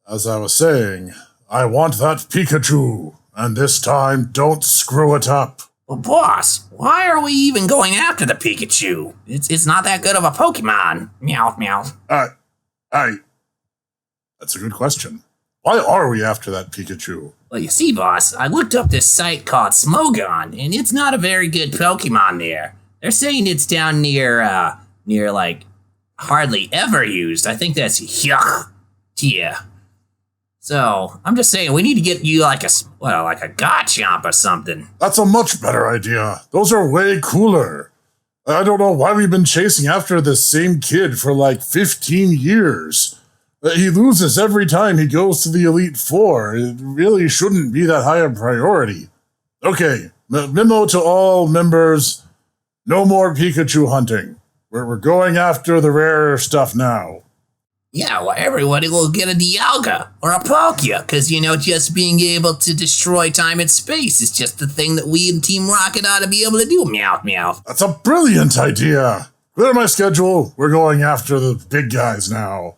As I was saying, I want that Pikachu, and this time don't screw it up. Well, boss, why are we even going after the Pikachu? It's not that good of a Pokemon. Meow, meow. That's a good question. Why are we after that Pikachu? Well, you see, boss, I looked up this site called Smogon, and it's not a very good Pokemon there. They're saying it's down near hardly ever used. I think that's Hyuk. Yeah. So, I'm just saying, we need to get you like a Garchomp or something. That's a much better idea. Those are way cooler. I don't know why we've been chasing after this same kid for like 15 years. He loses every time he goes to the Elite Four. It really shouldn't be that high a priority. Okay, memo to all members, no more Pikachu hunting. We're going after the rare stuff now. Yeah, well, everybody will get a Dialga or a Palkia, because, just being able to destroy time and space is just the thing that we in Team Rocket ought to be able to do. Meow, meow. That's a brilliant idea. Clear my schedule. We're going after the big guys now.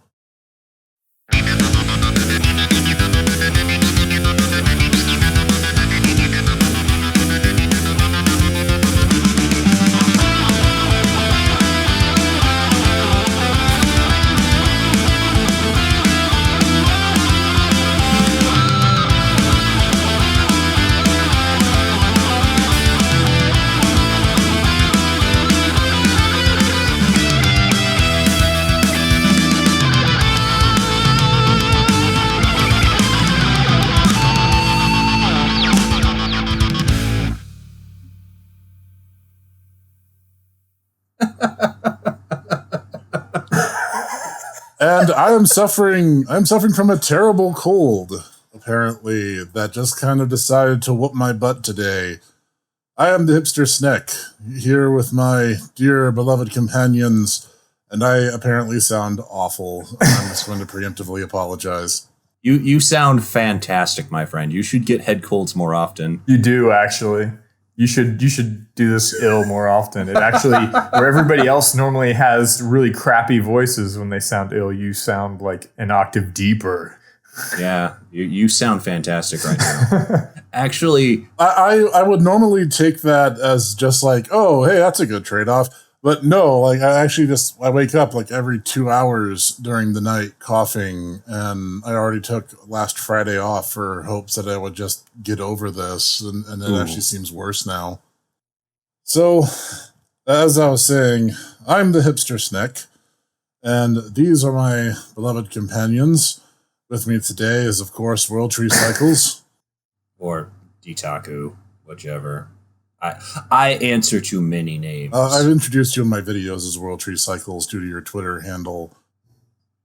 And I'm suffering from a terrible cold, apparently, that just kind of decided to whoop my butt today. I am the hipster Snek, here with my dear beloved companions, and I apparently sound awful. I'm just going to preemptively apologize. You sound fantastic, my friend. You should get head colds more often. You do, actually. You should do this ill more often. It actually, where everybody else normally has really crappy voices when they sound ill, you sound like an octave deeper. Yeah, you sound fantastic right now. Actually, I would normally take that as just like, oh, hey, that's a good trade-off. But no, like I wake up like every 2 hours during the night coughing, and I already took last Friday off for hopes that I would just get over this, and it actually seems worse now. So, as I was saying, I'm the hipster Snek, and these are my beloved companions. With me today is, of course, World Tree Cycles. Or Ditaku, whichever. I answer to many names. I've introduced you in my videos as World Tree Cycles due to your Twitter handle.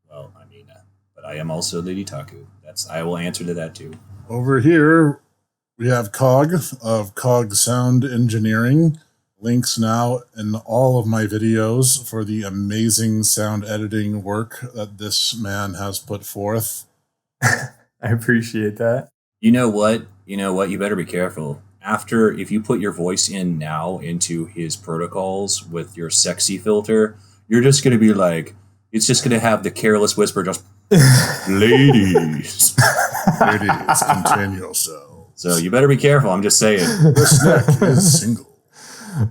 Well, I mean, but I am also the Ditaku. I will answer to that too. Over here, we have Cog of Cog Sound Engineering. Links now in all of my videos for the amazing sound editing work that this man has put forth. I appreciate that. You know what? You better be careful. If you put your voice in now into his protocols with your sexy filter, you're just going to be like, it's just going to have the careless whisper just, ladies, contain yourselves. So you better be careful. I'm just saying. The Snek is single.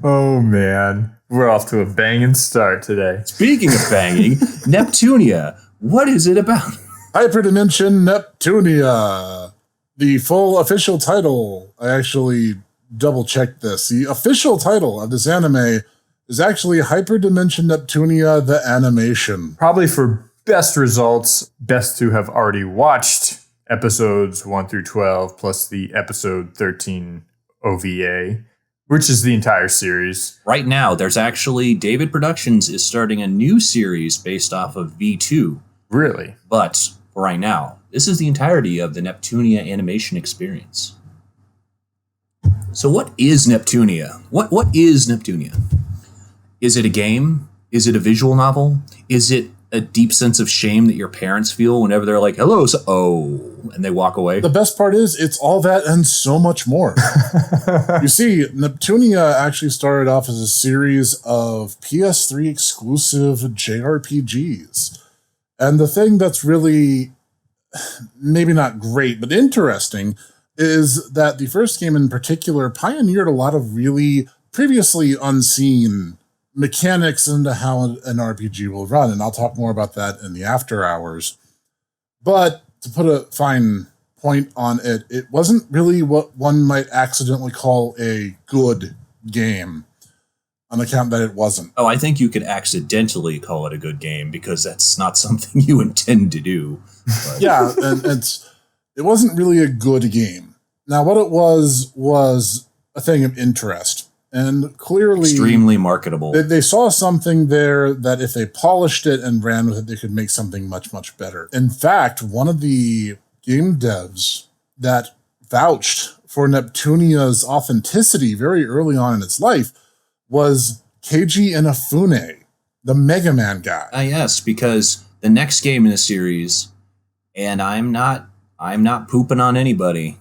Oh, man. We're off to a banging start today. Speaking of banging, Neptunia, what is it about? Hyperdimension Neptunia. The full official title, I actually double-checked this. The official title of this anime is actually Hyperdimension Neptunia, the animation. Probably for best results, best to have already watched episodes 1 through 12, plus the episode 13 OVA, which is the entire series. Right now, there's actually, David Productions is starting a new series based off of V2. Really? But for right now, this is the entirety of the Neptunia animation experience. So what is Neptunia? What is Neptunia? Is it a game? Is it a visual novel? Is it a deep sense of shame that your parents feel whenever they're like, hello, and they walk away? The best part is it's all that and so much more. You see, Neptunia actually started off as a series of PS3 exclusive JRPGs. And the thing that's really maybe not great, but interesting, is that the first game in particular pioneered a lot of really previously unseen mechanics into how an RPG will run. And I'll talk more about that in the after hours. But to put a fine point on it, it wasn't really what one might accidentally call a good game, on account that it wasn't. Oh, I think you could accidentally call it a good game because that's not something you intend to do. But. Yeah, and it wasn't really a good game. Now, what it was a thing of interest. And clearly... extremely marketable. They saw something there that if they polished it and ran with it, they could make something much, much better. In fact, one of the game devs that vouched for Neptunia's authenticity very early on in its life was Keiji Inafune, the Mega Man guy. Yes, because the next game in the series, and I'm not pooping on anybody,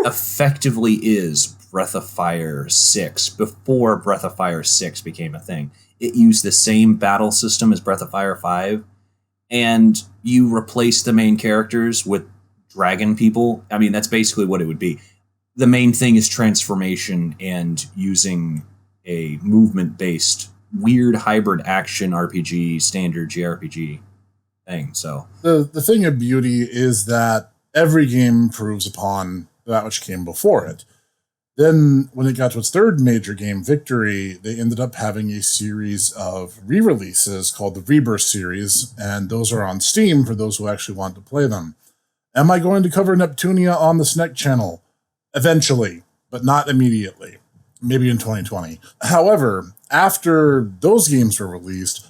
effectively is Breath of Fire 6, before Breath of Fire 6 became a thing. It used the same battle system as Breath of Fire 5, and you replace the main characters with dragon people. I mean, that's basically what it would be. The main thing is transformation and using a movement-based, weird hybrid action RPG, standard JRPG thing. So the thing of beauty is that every game improves upon that which came before it. Then, when it got to its third major game, Victory, they ended up having a series of re-releases called the Rebirth series, and those are on Steam for those who actually want to play them. Am I going to cover Neptunia on the Snek channel? Eventually, but not immediately. Maybe in 2020. However, after those games were released,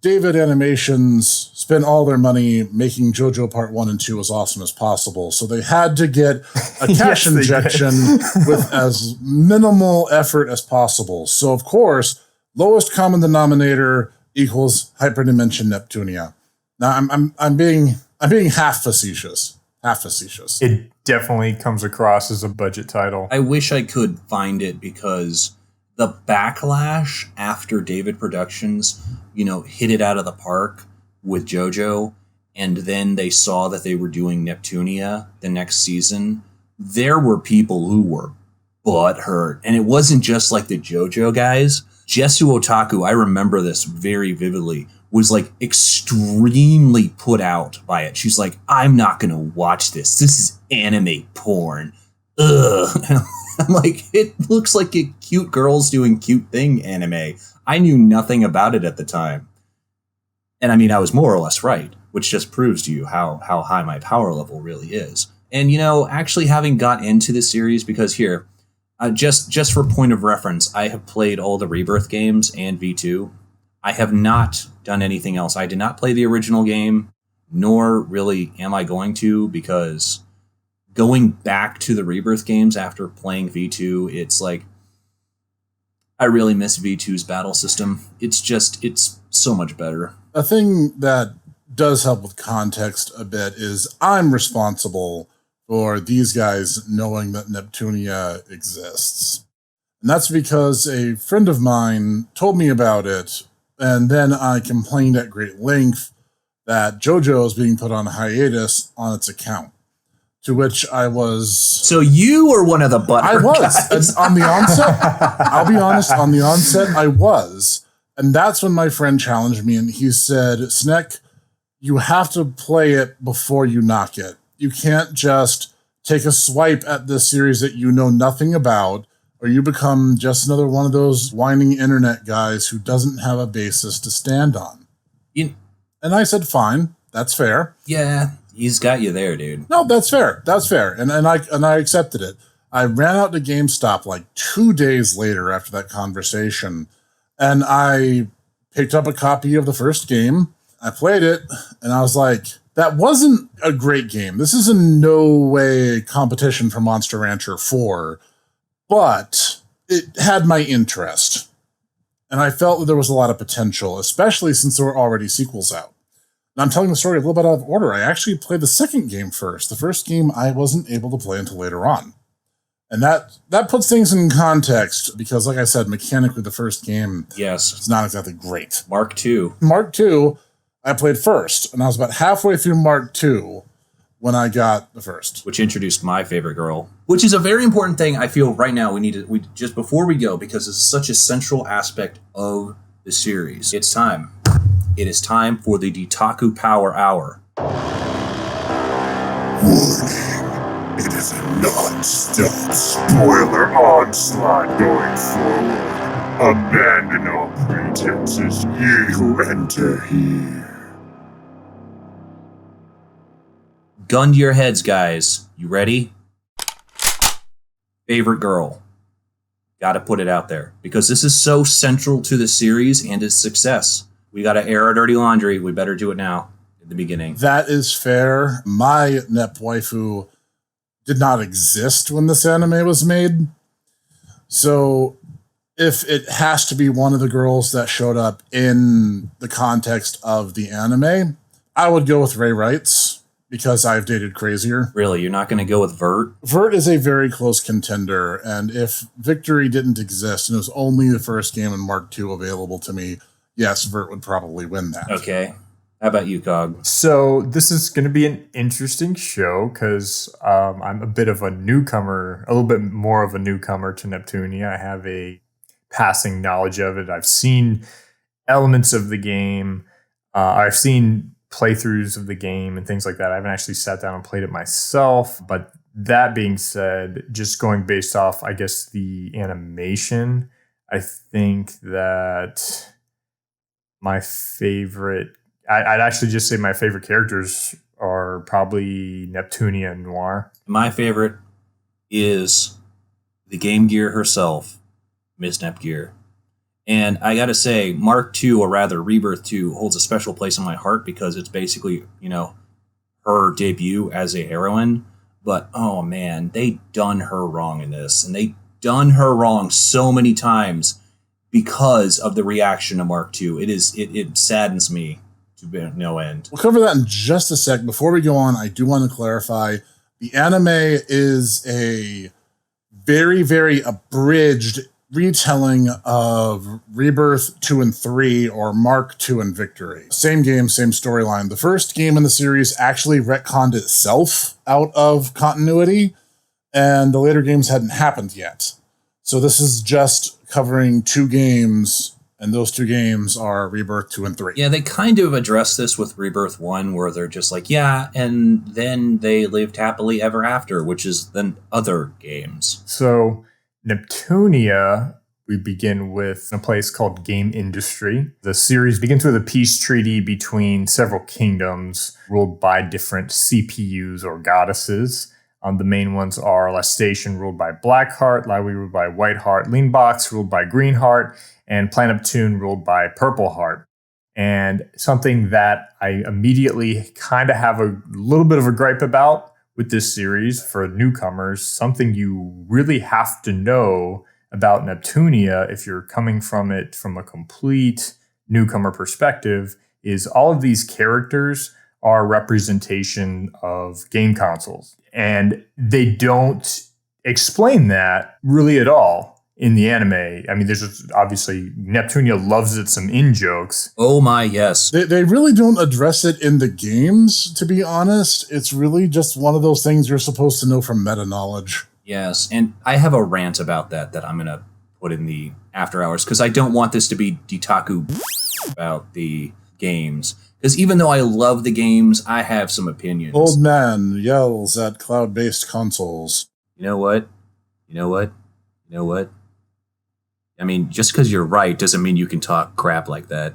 David Animations spent all their money making JoJo Part 1 and 2 as awesome as possible, so they had to get a cash injection with as minimal effort as possible. So, of course, lowest common denominator equals Hyperdimension Neptunia. Now, I'm being half facetious. It definitely comes across as a budget title. I wish I could find it because the backlash after David Productions, hit it out of the park with JoJo, and then they saw that they were doing Neptunia the next season, there were people who were butthurt. And it wasn't just like the JoJo guys. Jesu Otaku, I remember this very vividly, was like extremely put out by it. She's like, I'm not going to watch this. This is anime porn. Ugh. I'm like, it looks like a cute girls doing cute thing anime. I knew nothing about it at the time. And I mean, I was more or less right, which just proves to you how high my power level really is. And, actually having got into this series, because here, just for point of reference, I have played all the Rebirth games and V2. I have not done anything else. I did not play the original game, nor really am I going to, because going back to the Rebirth games after playing V2, it's like, I really miss V2's battle system. It's so much better. A thing that does help with context a bit is I'm responsible for these guys knowing that Neptunia exists. And that's because a friend of mine told me about it, and then I complained at great length that JoJo is being put on hiatus on its account. To which I was... So you were one of the butthurt I was. guys. On the onset, I'll be honest, on the onset, I was. And that's when my friend challenged me, and he said, Snek, you have to play it before you knock it. You can't just take a swipe at this series that you know nothing about, or you become just another one of those whining internet guys who doesn't have a basis to stand on. And I said, fine, that's fair. Yeah, he's got you there, dude. No, that's fair. That's fair. And I accepted it. I ran out to GameStop like 2 days later after that conversation, and I picked up a copy of the first game. I played it, and I was like, that wasn't a great game. This is in no way competition for Monster Rancher 4, but it had my interest. And I felt that there was a lot of potential, especially since there were already sequels out. And I'm telling the story a little bit out of order. I actually played the second game first. The first game I wasn't able to play until later on. And that puts things in context, because like I said, mechanically the first game is not exactly great. Mark II. Mark II, I played first, and I was about halfway through Mark II, when I got the first. Which introduced my favorite girl, which is a very important thing. I feel right now we just before we go, because it's such a central aspect of the series. It's time. It is time for the Ditaku Power Hour. Warning. It is a non-stop spoiler onslaught going forward. Abandon all pretenses, ye who enter here. Gun to your heads, guys. You ready? Favorite girl. Gotta put it out there. Because this is so central to the series and its success. We gotta air our dirty laundry. We better do it now, at the beginning. That is fair. My Nep waifu did not exist when this anime was made. So if it has to be one of the girls that showed up in the context of the anime, I would go with Ray Wrights, because I've dated crazier. Really, you're not going to go with Vert? Vert is a very close contender, and if Victory didn't exist and it was only the first game in Mark II available to me, yes, Vert would probably win that. Okay. How about you, Cog? So this is going to be an interesting show because I'm a bit of a newcomer, a little bit more of a newcomer to Neptunia. I have a passing knowledge of it. I've seen elements of the game. I've seen playthroughs of the game and things like that. I haven't actually sat down and played it myself. But that being said, just going based off, I guess, the animation, I think that my favorite, I'd actually just say my favorite characters are probably Neptunia and Noir. My favorite is the Game Gear herself, Miss Nepgear. And I gotta say, Mark II, or rather Rebirth 2, holds a special place in my heart because it's basically, her debut as a heroine. But, oh man, they done her wrong in this. And they done her wrong so many times because of the reaction to Mark II. It saddens me to no end. We'll cover that in just a sec. Before we go on, I do want to clarify, the anime is a very, very abridged retelling of Rebirth 2 and 3, or Mark II and Victory. Same game, same storyline. The first game in the series actually retconned itself out of continuity, and the later games hadn't happened yet. So this is just covering two games, and those two games are Rebirth 2 and 3. Yeah, they kind of address this with Rebirth 1, where they're just like, yeah, and then they lived happily ever after, which is the other games. So Neptunia, we begin with a place called Game Industry. The series begins with a peace treaty between several kingdoms ruled by different CPUs or goddesses. The main ones are Lastation, ruled by Blackheart, Laui, ruled by Whiteheart, Leanbox, ruled by Greenheart, and Planeptune, ruled by Purpleheart. And something that I immediately kind of have a little bit of a gripe about with this series for newcomers, something you really have to know about Neptunia if you're coming from it from a complete newcomer perspective, is all of these characters are representation of game consoles. And they don't explain that really at all in the anime. I mean, there's just, obviously, Neptunia loves it some in-jokes. Oh my, yes. They really don't address it in the games, to be honest. It's really just one of those things you're supposed to know from meta-knowledge. Yes, and I have a rant about that I'm going to put in the after hours, because I don't want this to be Ditaku about the games. Because even though I love the games, I have some opinions. Old man yells at cloud-based consoles. You know what? I mean, just because you're right doesn't mean you can talk crap like that.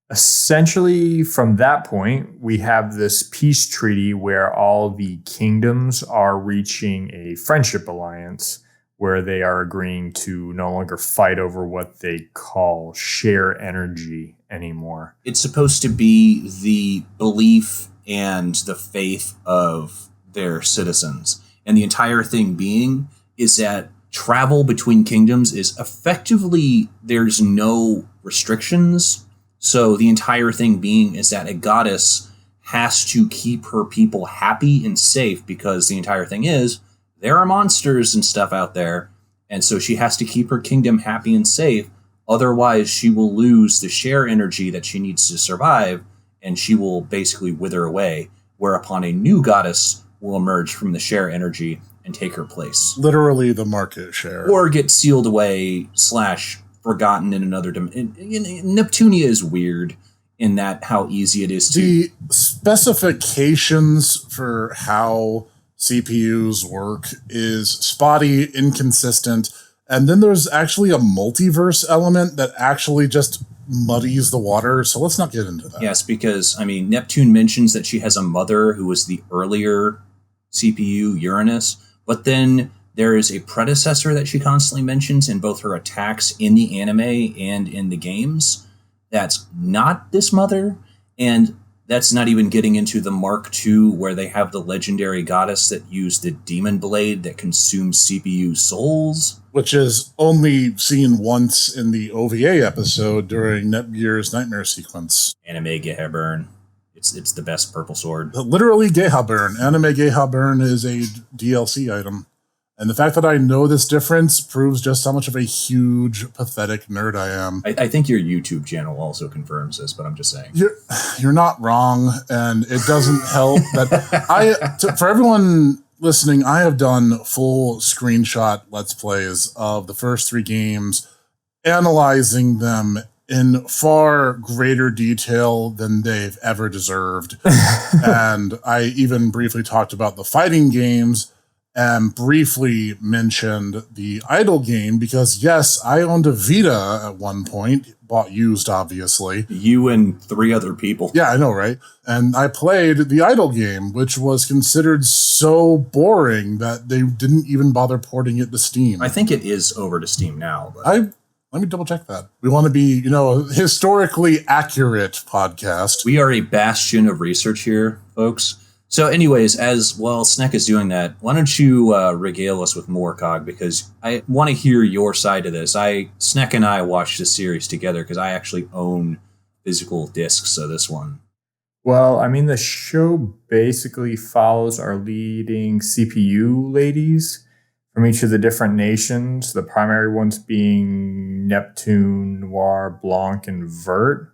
Essentially, from that point, we have this peace treaty where all the kingdoms are reaching a friendship alliance where they are agreeing to no longer fight over what they call share energy anymore. It's supposed to be the belief and the faith of their citizens. And the entire thing being is that travel between kingdoms is effectively, there's no restrictions. So the entire thing being is that a goddess has to keep her people happy and safe, because the entire thing is there are monsters and stuff out there. And so she has to keep her kingdom happy and safe. Otherwise, she will lose the share energy that she needs to survive, and she will basically wither away. whereupon a new goddess will emerge from the share energy and take her place. Literally the market share. Or get sealed away / forgotten in another dimension. Neptunia is weird in that how easy it is to... The specifications for how CPUs work is spotty, inconsistent, and then there's actually a multiverse element that actually just muddies the water, so let's not get into that. Yes, because, Neptune mentions that she has a mother who was the earlier CPU, Uranus, but then there is a predecessor that she constantly mentions in both her attacks in the anime and in the games that's not this mother, and that's not even getting into the Mark II, where they have the legendary goddess that used the demon blade that consumes CPU souls. Which is only seen once in the OVA episode during Netgear's nightmare sequence. Anime Gehaburn. It's the best purple sword. Literally Gehaburn. Anime Gehaburn is a DLC item. And the fact that I know this difference proves just how much of a huge, pathetic nerd I am. I think your YouTube channel also confirms this, but I'm just saying. You're not wrong, and it doesn't help that for everyone listening, I have done full screenshot Let's Plays of the first 3 games, analyzing them in far greater detail than they've ever deserved. And I even briefly talked about the fighting games and briefly mentioned the idle game because, yes, I owned a Vita at one point, bought used, obviously. You and 3 other people. Yeah, I know, right? And I played the idle game, which was considered so boring that they didn't even bother porting it to Steam. I think it is over to Steam now. But let me double check that. We want to be, a historically accurate podcast. We are a bastion of research here, folks. So anyways, as while Snek is doing that, why don't you regale us with more, Cog, because I want to hear your side of this. Snek and I watched this series together because I actually own physical discs of this one. Well, the show basically follows our leading CPU ladies from each of the different nations, the primary ones being Neptune, Noir, Blanc, and Vert,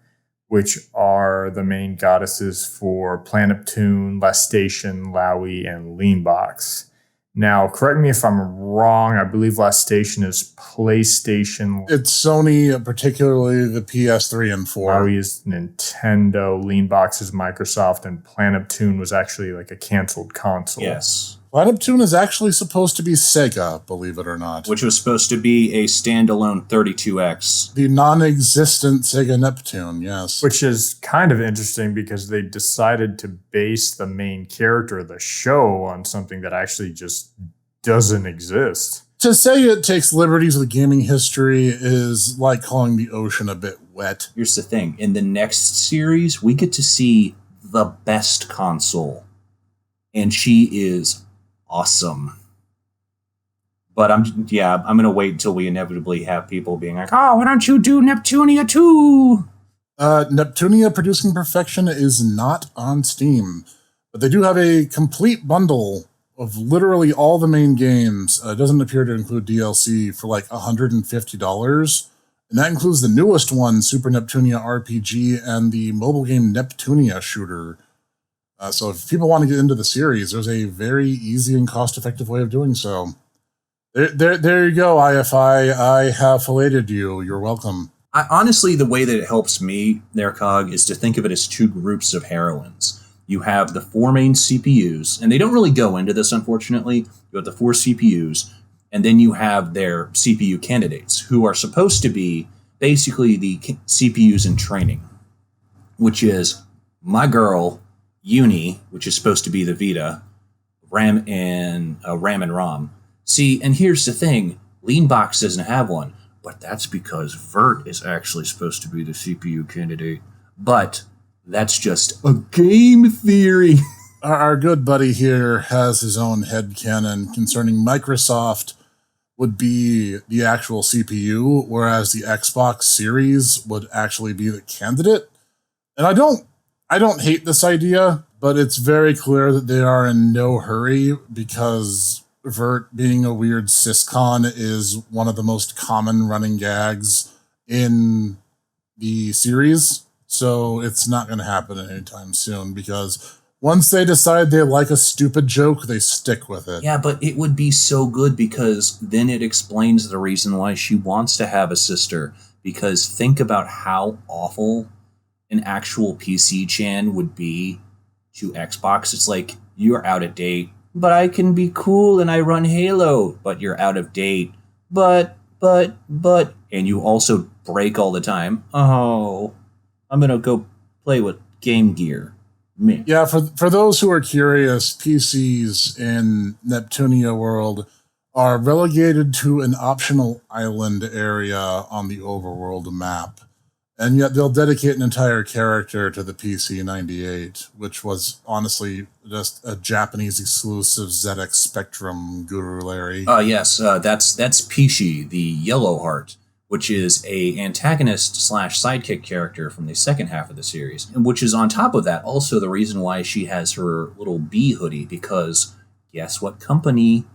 which are the main goddesses for Planeptune, Lastation, Lowy, and Leanbox. Now, correct me if I'm wrong, I believe Lastation is PlayStation. It's Sony, particularly the PS3 and 4. Lowy is Nintendo, Leanbox is Microsoft, and Planeptune was actually like a canceled console. Yes. Planeptune is actually supposed to be Sega, believe it or not. Which was supposed to be a standalone 32X. The non-existent Sega Neptune, yes. Which is kind of interesting because they decided to base the main character of the show on something that actually just doesn't exist. To say it takes liberties with gaming history is like calling the ocean a bit wet. Here's the thing. In the next series, we get to see the best console. And she is awesome. But I'm going to wait until we inevitably have people being like, oh, why don't you do Neptunia too? Neptunia Producing Perfection is not on Steam, but they do have a complete bundle of literally all the main games. It doesn't appear to include DLC for like $150. And that includes the newest one, Super Neptunia RPG, and the mobile game Neptunia Shooter. So if people want to get into the series, there's a very easy and cost-effective way of doing so. There you go, IFI. I have filleted you. You're welcome. Honestly, the way that it helps me there, Cog, is to think of it as 2 groups of heroines. You have the 4 main CPUs, and they don't really go into this, unfortunately. You have the 4 CPUs, and then you have their CPU candidates, who are supposed to be basically the CPUs in training, which is my girl, Uni, which is supposed to be the Vita, RAM and ROM. See, and here's the thing, Leanbox doesn't have one, but that's because Vert is actually supposed to be the CPU candidate. But that's just a game theory. Our good buddy here has his own headcanon concerning Microsoft would be the actual CPU, whereas the Xbox Series would actually be the candidate. And I don't hate this idea, but it's very clear that they are in no hurry because Vert being a weird syscon is one of the most common running gags in the series. So it's not going to happen anytime soon because Once they decide they like a stupid joke, they stick with it. Yeah, but it would be so good because then it explains the reason why she wants to have a sister. Because think about how awful an actual PC Chan would be to Xbox. It's like, you're out of date, but I can be cool and I run Halo, but you're out of date. But, and you also break all the time. Oh, I'm going to go play with Game Gear. Me. Yeah, for those who are curious, PCs in Neptunia world are relegated to an optional island area on the overworld map. And yet they'll dedicate an entire character to the PC-98, which was honestly just a Japanese exclusive ZX Spectrum Guru Larry. Yes, that's Pishi, the Yellow Heart, which is a antagonist / sidekick character from the second half of the series, and which is on top of that also the reason why she has her little bee hoodie, because guess what company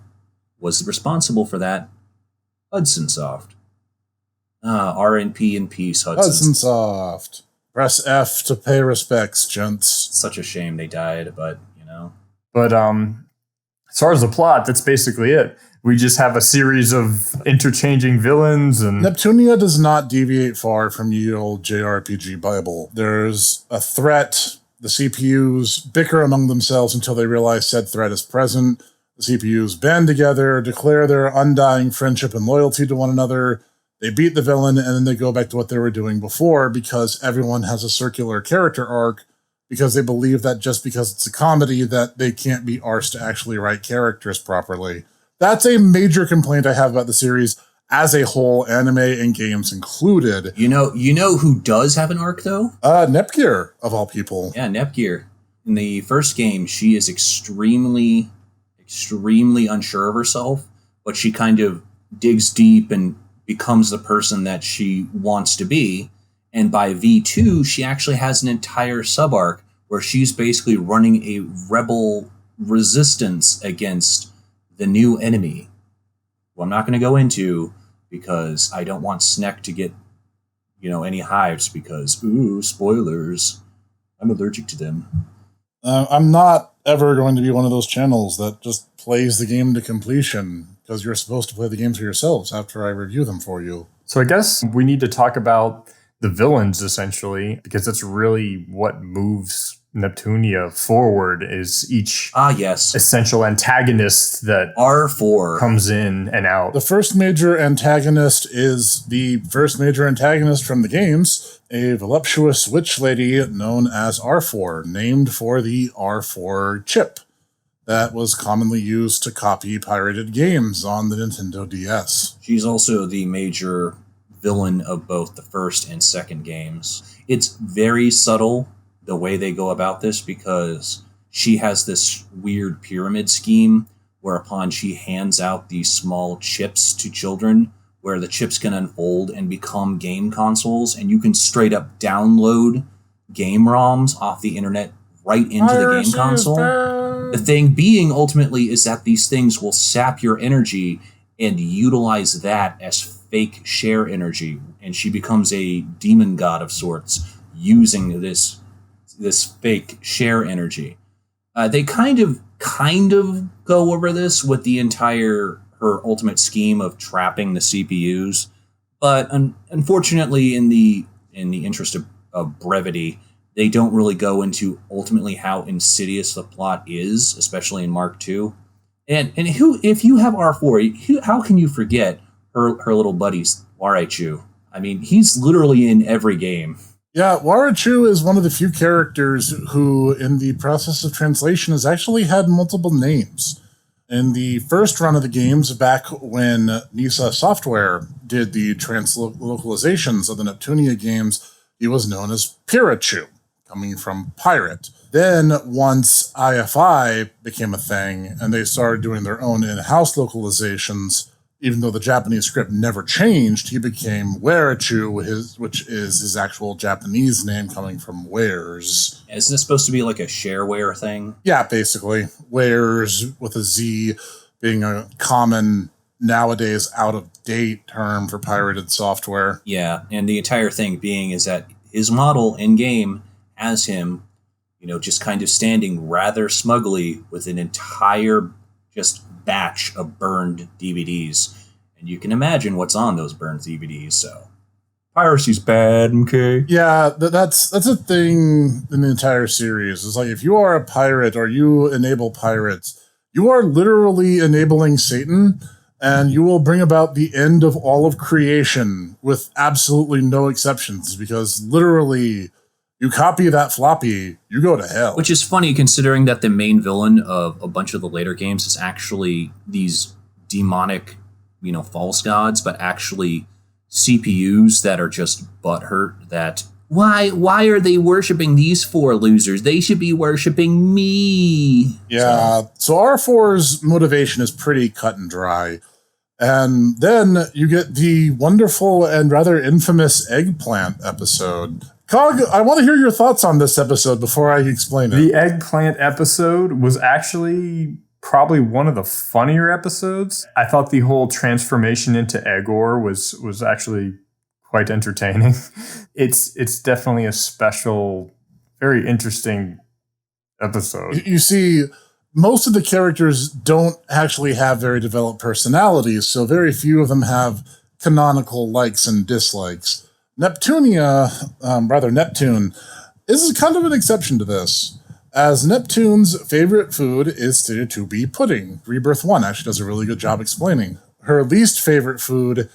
was responsible for that? Hudson Soft. RNP in peace, Hudson Soft. Press F to pay respects, gents. Such a shame they died, but, you know. But as far as the plot, that's basically it. We just have a series of interchanging villains, and Neptunia does not deviate far from ye old JRPG Bible. There's a threat. The CPUs bicker among themselves until they realize said threat is present. The CPUs band together, declare their undying friendship and loyalty to one another. They beat the villain, and then they go back to what they were doing before, because everyone has a circular character arc, because they believe that just because it's a comedy that they can't be arsed to actually write characters properly. That's a major complaint I have about the series as a whole, anime and games included. You know who does have an arc, though? Nepgear, of all people. Yeah, Nepgear. In the first game, she is extremely unsure of herself, but she kind of digs deep and becomes the person that she wants to be. And by V2, she actually has an entire sub-arc where she's basically running a rebel resistance against the new enemy, who I'm not going to go into because I don't want Snek to get, any hives because, spoilers, I'm allergic to them. I'm not ever going to be one of those channels that just plays the game to completion, because you're supposed to play the games for yourselves after I review them for you. so I guess we need to talk about the villains, essentially, because that's really what moves Neptunia forward, is each Yes. essential antagonist that R4 comes in and out. The first major antagonist is the first major antagonist from the games, a voluptuous witch lady known as R4, named for the R4 chip that was commonly used to copy pirated games on the Nintendo DS. She's also the major villain of both the first and second games. It's very subtle the way they go about this, because she has this weird pyramid scheme whereupon she hands out these small chips to children, where the chips can unfold and become game consoles, and you can straight up download game ROMs off the internet right into the game console. The thing being, ultimately, is that these things will sap your energy and utilize that as fake share energy, and she becomes a demon god of sorts using this fake share energy. They kind of go over this with the entire her ultimate scheme of trapping the CPUs, but unfortunately, in the interest of brevity, they don't really go into ultimately how insidious the plot is, especially in Mark II. And if you have R4, how can you forget her little buddies, Waraichu? I mean, he's literally in every game. Yeah, Waraichu is one of the few characters who, in the process of translation, has actually had multiple names. In the first run of the games, back when Nisa Software did the translocalizations of the Neptunia games, he was known as Pirachu, coming from pirate. Then, once IFI became a thing, and they started doing their own in-house localizations, even though the Japanese script never changed, he became Waraichu, which is his actual Japanese name, coming from wares. Isn't this supposed to be like a shareware thing? Yeah, basically. Wares with a Z being a common, nowadays out-of-date term for pirated software. Yeah, and the entire thing being is that his model in-game has him, just kind of standing rather smugly with an entire just batch of burned DVDs. And you can imagine what's on those burned DVDs, so piracy's bad, okay? Yeah, that's a thing in the entire series. It's like if you are a pirate or you enable pirates, you are literally enabling Satan, and you will bring about the end of all of creation with absolutely no exceptions, because literally you copy that floppy, you go to hell. Which is funny considering that the main villain of a bunch of the later games is actually these demonic, false gods, but actually CPUs that are just butthurt that why are they worshiping these four losers? They should be worshiping me. Yeah, so R4's motivation is pretty cut and dry. And then you get the wonderful and rather infamous eggplant episode. Cog, I want to hear your thoughts on this episode before I explain it. The eggplant episode was actually probably one of the funnier episodes. I thought the whole transformation into Egor was actually quite entertaining. It's definitely a special, very interesting episode. You see, most of the characters don't actually have very developed personalities, so very few of them have canonical likes and dislikes. Neptune, is kind of an exception to this, as Neptune's favorite food is stated to be pudding. Rebirth 1 actually does a really good job explaining. Her least favorite food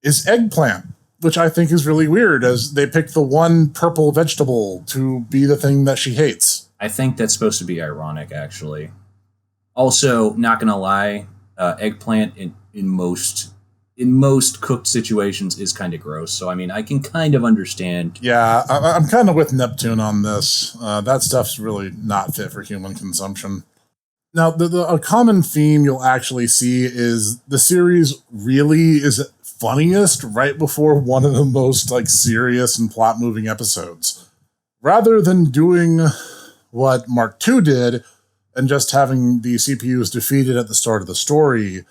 is eggplant, which I think is really weird, as they picked the one purple vegetable to be the thing that she hates. I think that's supposed to be ironic, actually. Also, not gonna lie, eggplant in most cooked situations is kind of gross. So, I can kind of understand. Yeah, I'm kind of with Neptune on this. That stuff's really not fit for human consumption. Now, a common theme you'll actually see is the series really is funniest right before one of the most serious and plot-moving episodes. Rather than doing what Mark II did and just having the CPUs defeated at the start of the story,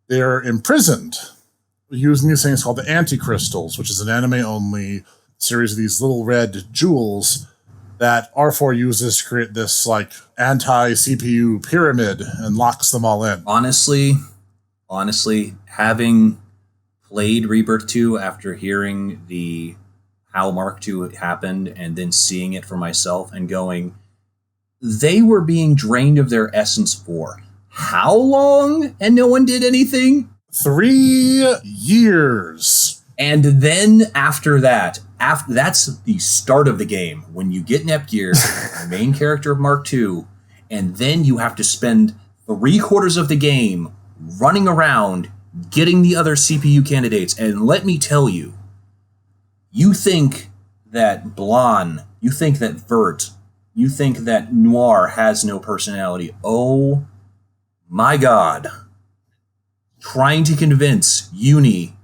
they're imprisoned using these things called the anti-crystals, which is an anime-only series of these little red jewels that R4 uses to create this anti-CPU pyramid and locks them all in. Honestly, having played Rebirth 2 after hearing how Mark II happened and then seeing it for myself and going, they were being drained of their essence for how long? And no one did anything? 3 years. And then after that, that's the start of the game. When you get Nepgear, the main character of Mark II, and then you have to spend 3/4 of the game running around getting the other CPU candidates. And let me tell you, you think that Blonde, you think that Vert, you think that Noir has no personality. Oh my God. Trying to convince Uni,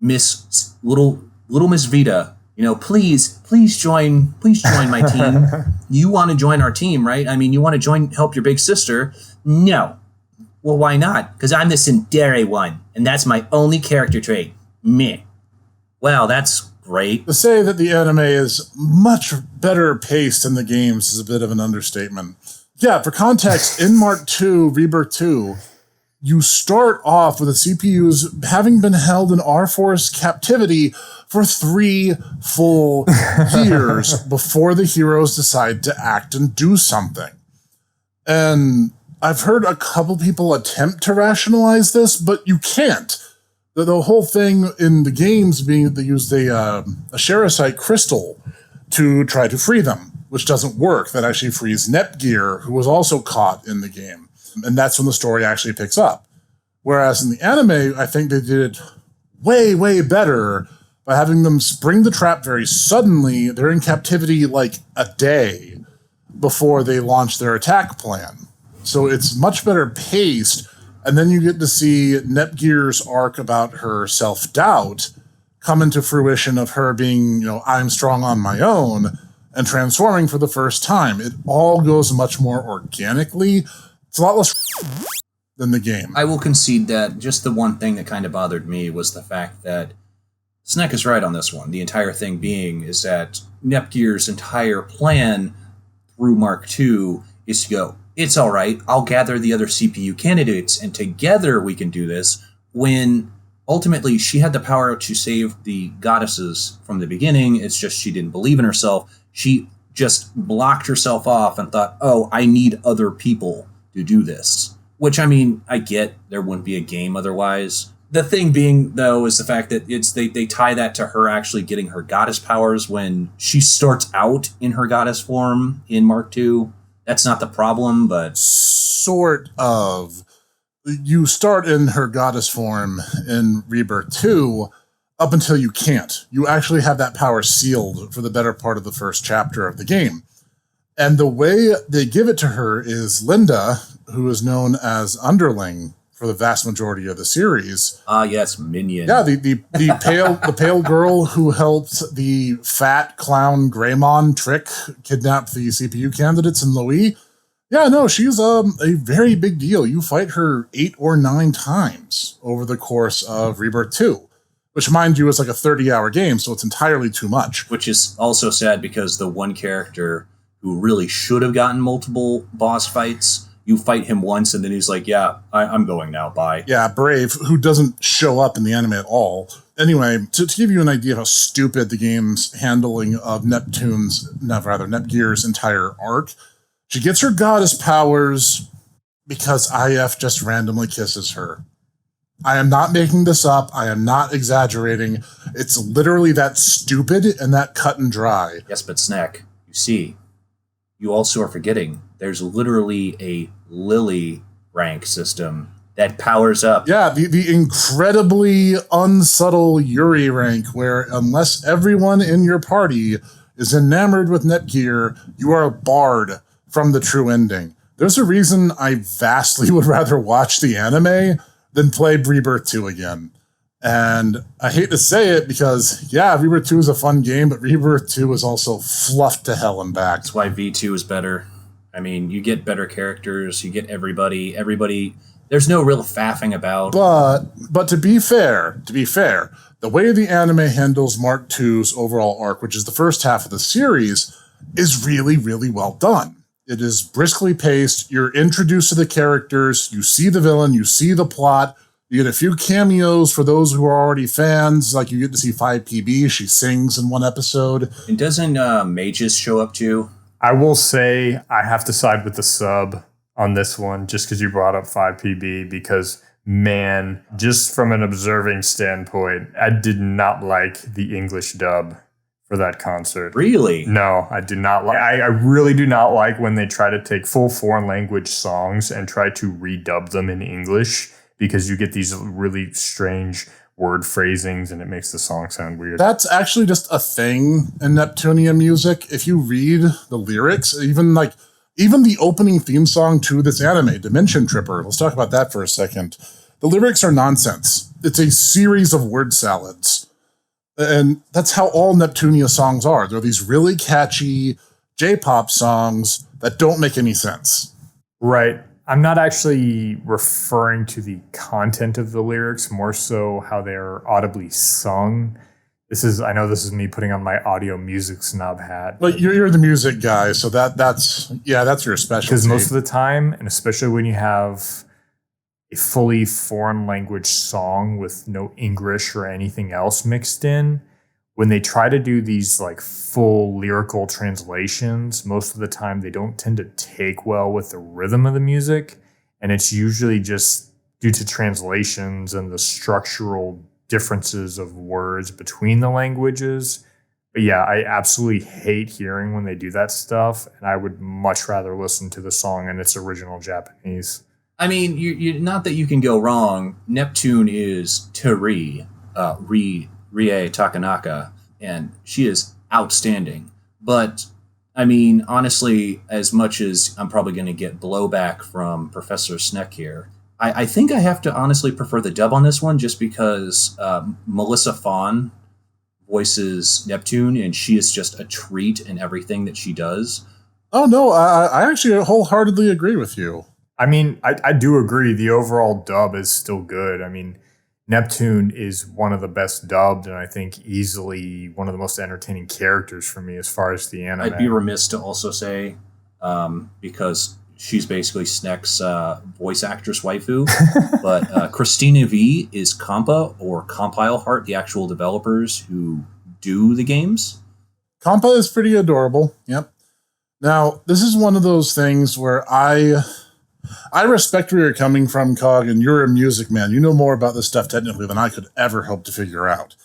little Miss Vita, please join my team. You want to join our team, right? You want to help your big sister. No. Well, why not? Because I'm the Tsundere one, and that's my only character trait. Meh. Well, that's great. To say that the anime is much better paced than the games is a bit of an understatement. Yeah, for context, in Mark II, Rebirth 2, you start off with the CPUs having been held in R4's captivity for 3 full years before the heroes decide to act and do something. And I've heard a couple people attempt to rationalize this, but you can't. The whole thing in the games being that they used a Cherosite crystal to try to free them, which doesn't work. That actually frees Nepgear, who was also caught in the game. And that's when the story actually picks up. Whereas in the anime, I think they did it way, way better by having them spring the trap very suddenly. They're in captivity a day before they launch their attack plan. So it's much better paced. And then you get to see Nepgear's arc about her self-doubt come into fruition of her being, I'm strong on my own, and transforming for the first time. It all goes much more organically. It's a lot less than the game. I will concede that just the one thing that kind of bothered me was the fact that Snek is right on this one. The entire thing being is that Nepgear's entire plan through Mark II is to go, it's all right, I'll gather the other CPU candidates and together we can do this, when ultimately she had the power to save the goddesses from the beginning. It's just she didn't believe in herself. She just blocked herself off and thought, oh, I need other people to do this. Which, I mean, I get there wouldn't be a game otherwise. The thing being, though, is the fact that they tie that to her actually getting her goddess powers when she starts out in her goddess form in Mark II. That's not the problem, but... Sort of. You start in her goddess form in Rebirth 2 up until you can't. You actually have that power sealed for the better part of the first chapter of the game. And the way they give it to her is Linda, who is known as Underling for the vast majority of the series. Ah, yes, Minion. Yeah, the pale girl who helped the fat clown Greymon Trick kidnap the CPU candidates in Louis. Yeah, no, she's a very big deal. You fight her 8 or 9 times over the course of Rebirth 2, which, mind you, is like a 30-hour game, so it's entirely too much. Which is also sad because the one character who really should have gotten multiple boss fights, you fight him once and then he's like, yeah, I'm going now, bye. Yeah, Brave, who doesn't show up in the anime at all. Anyway, to give you an idea of how stupid the game's handling of Nepgear's entire arc, she gets her goddess powers because IF just randomly kisses her. I am not making this up. I am not exaggerating. It's literally that stupid and that cut and dry. Yes, but Snek, you see, you also are forgetting there's literally a Lily rank system that powers up. Yeah, the incredibly unsubtle Yuri rank where unless everyone in your party is enamored with Nepgear, you are barred from the true ending. There's a reason I vastly would rather watch the anime than play Rebirth 2 again. And I hate to say it because, yeah, Rebirth 2 is a fun game, but Rebirth 2 is also fluffed to hell and back. That's why V2 is better. I mean, you get better characters, you get everybody, there's no real faffing about. But to be fair, the way the anime handles Mark II's overall arc, which is the first half of the series, is really, really well done. It is briskly paced. You're introduced to the characters. You see the villain. You see the plot. You get a few cameos for those who are already fans. Like you get to see 5PB. She sings in one episode. And doesn't Mages show up too? I will say I have to side with the sub on this one just because you brought up 5PB because, man, just from an observing standpoint, I did not like the English dub for that concert. Really? No, I did not like. I really do not like when they try to take full foreign language songs and try to redub them in English because you get these really strange word phrasings and it makes the song sound weird. That's actually just a thing in Neptunia music. If you read the lyrics, even the opening theme song to this anime, Dimension Tripper, let's talk about that for a second. The lyrics are nonsense. It's a series of word salads. And that's how all Neptunia songs are. They're these really catchy J-pop songs that don't make any sense. Right. I'm not actually referring to the content of the lyrics, more so how they're audibly sung. I know this is me putting on my audio music snob hat. But you're the music guy, so that's your specialty. Because most of the time, and especially when you have a fully foreign language song with no English or anything else mixed in, when they try to do these like full lyrical translations, most of the time they don't tend to take well with the rhythm of the music. And it's usually just due to translations and the structural differences of words between the languages. But yeah, I absolutely hate hearing when they do that stuff. And I would much rather listen to the song in its original Japanese. I mean, you not that you can go wrong. Neptune is Rie Takanaka, and she is outstanding. But, I mean, honestly, as much as I'm probably going to get blowback from Professor Snek here, I think I have to honestly prefer the dub on this one just because Melissa Fawn voices Neptune, and she is just a treat in everything that she does. Oh, no, I actually wholeheartedly agree with you. I mean, I do agree. The overall dub is still good. I mean, Neptune is one of the best dubbed, and I think easily one of the most entertaining characters for me as far as the anime. I'd be remiss to also say because she's basically Snek's voice actress waifu. But Christina V is Compa or Compile Heart, the actual developers who do the games. Compa is pretty adorable. Yep. Now, this is one of those things where I respect where you're coming from, Cog, and you're a music man. You know more about this stuff technically than I could ever hope to figure out.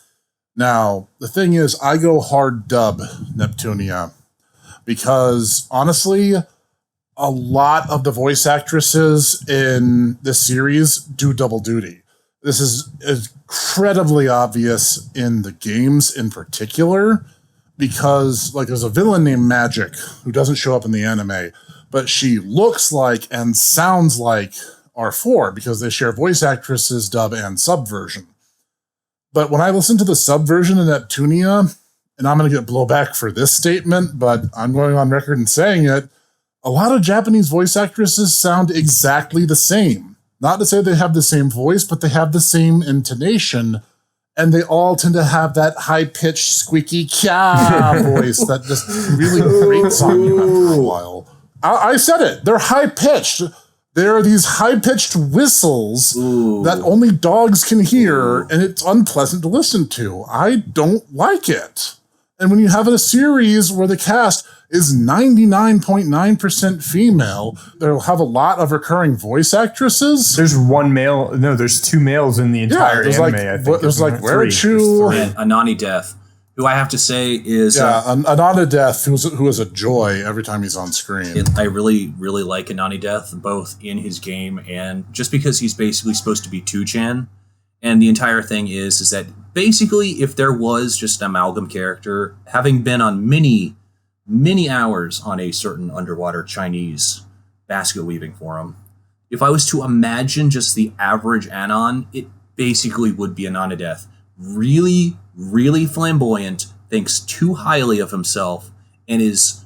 Now, the thing is, I go hard dub Neptunia because, honestly, a lot of the voice actresses in this series do double duty. This is incredibly obvious in the games in particular, because like there's a villain named Magic who doesn't show up in the anime, but she looks like and sounds like R4 because they share voice actresses, dub, and sub version. But when I listen to the sub version of Neptunia, and I'm going to get blowback for this statement, but I'm going on record and saying it, a lot of Japanese voice actresses sound exactly the same. Not to say they have the same voice, but they have the same intonation, and they all tend to have that high-pitched, squeaky kya voice that just really grates on you after a while. I said it. They're high-pitched. There are these high-pitched whistles that only dogs can hear, and it's unpleasant to listen to. I don't like it. And when you have a series where the cast is 99.9% female, they'll have a lot of recurring voice actresses. There's one male. No, there's two males in the entire anime. Like, I think there's like Werechu and Anani Death, who I have to say is Anana Death, who is a joy every time he's on screen. I really, really like Anani Death, both in his game and just because he's basically supposed to be 2chan. And the entire thing is that basically if there was just an amalgam character, having been on many hours on a certain underwater Chinese basket weaving forum, if I was to imagine just the average Anon, it basically would be Anana Death. Really, really flamboyant, thinks too highly of himself, and is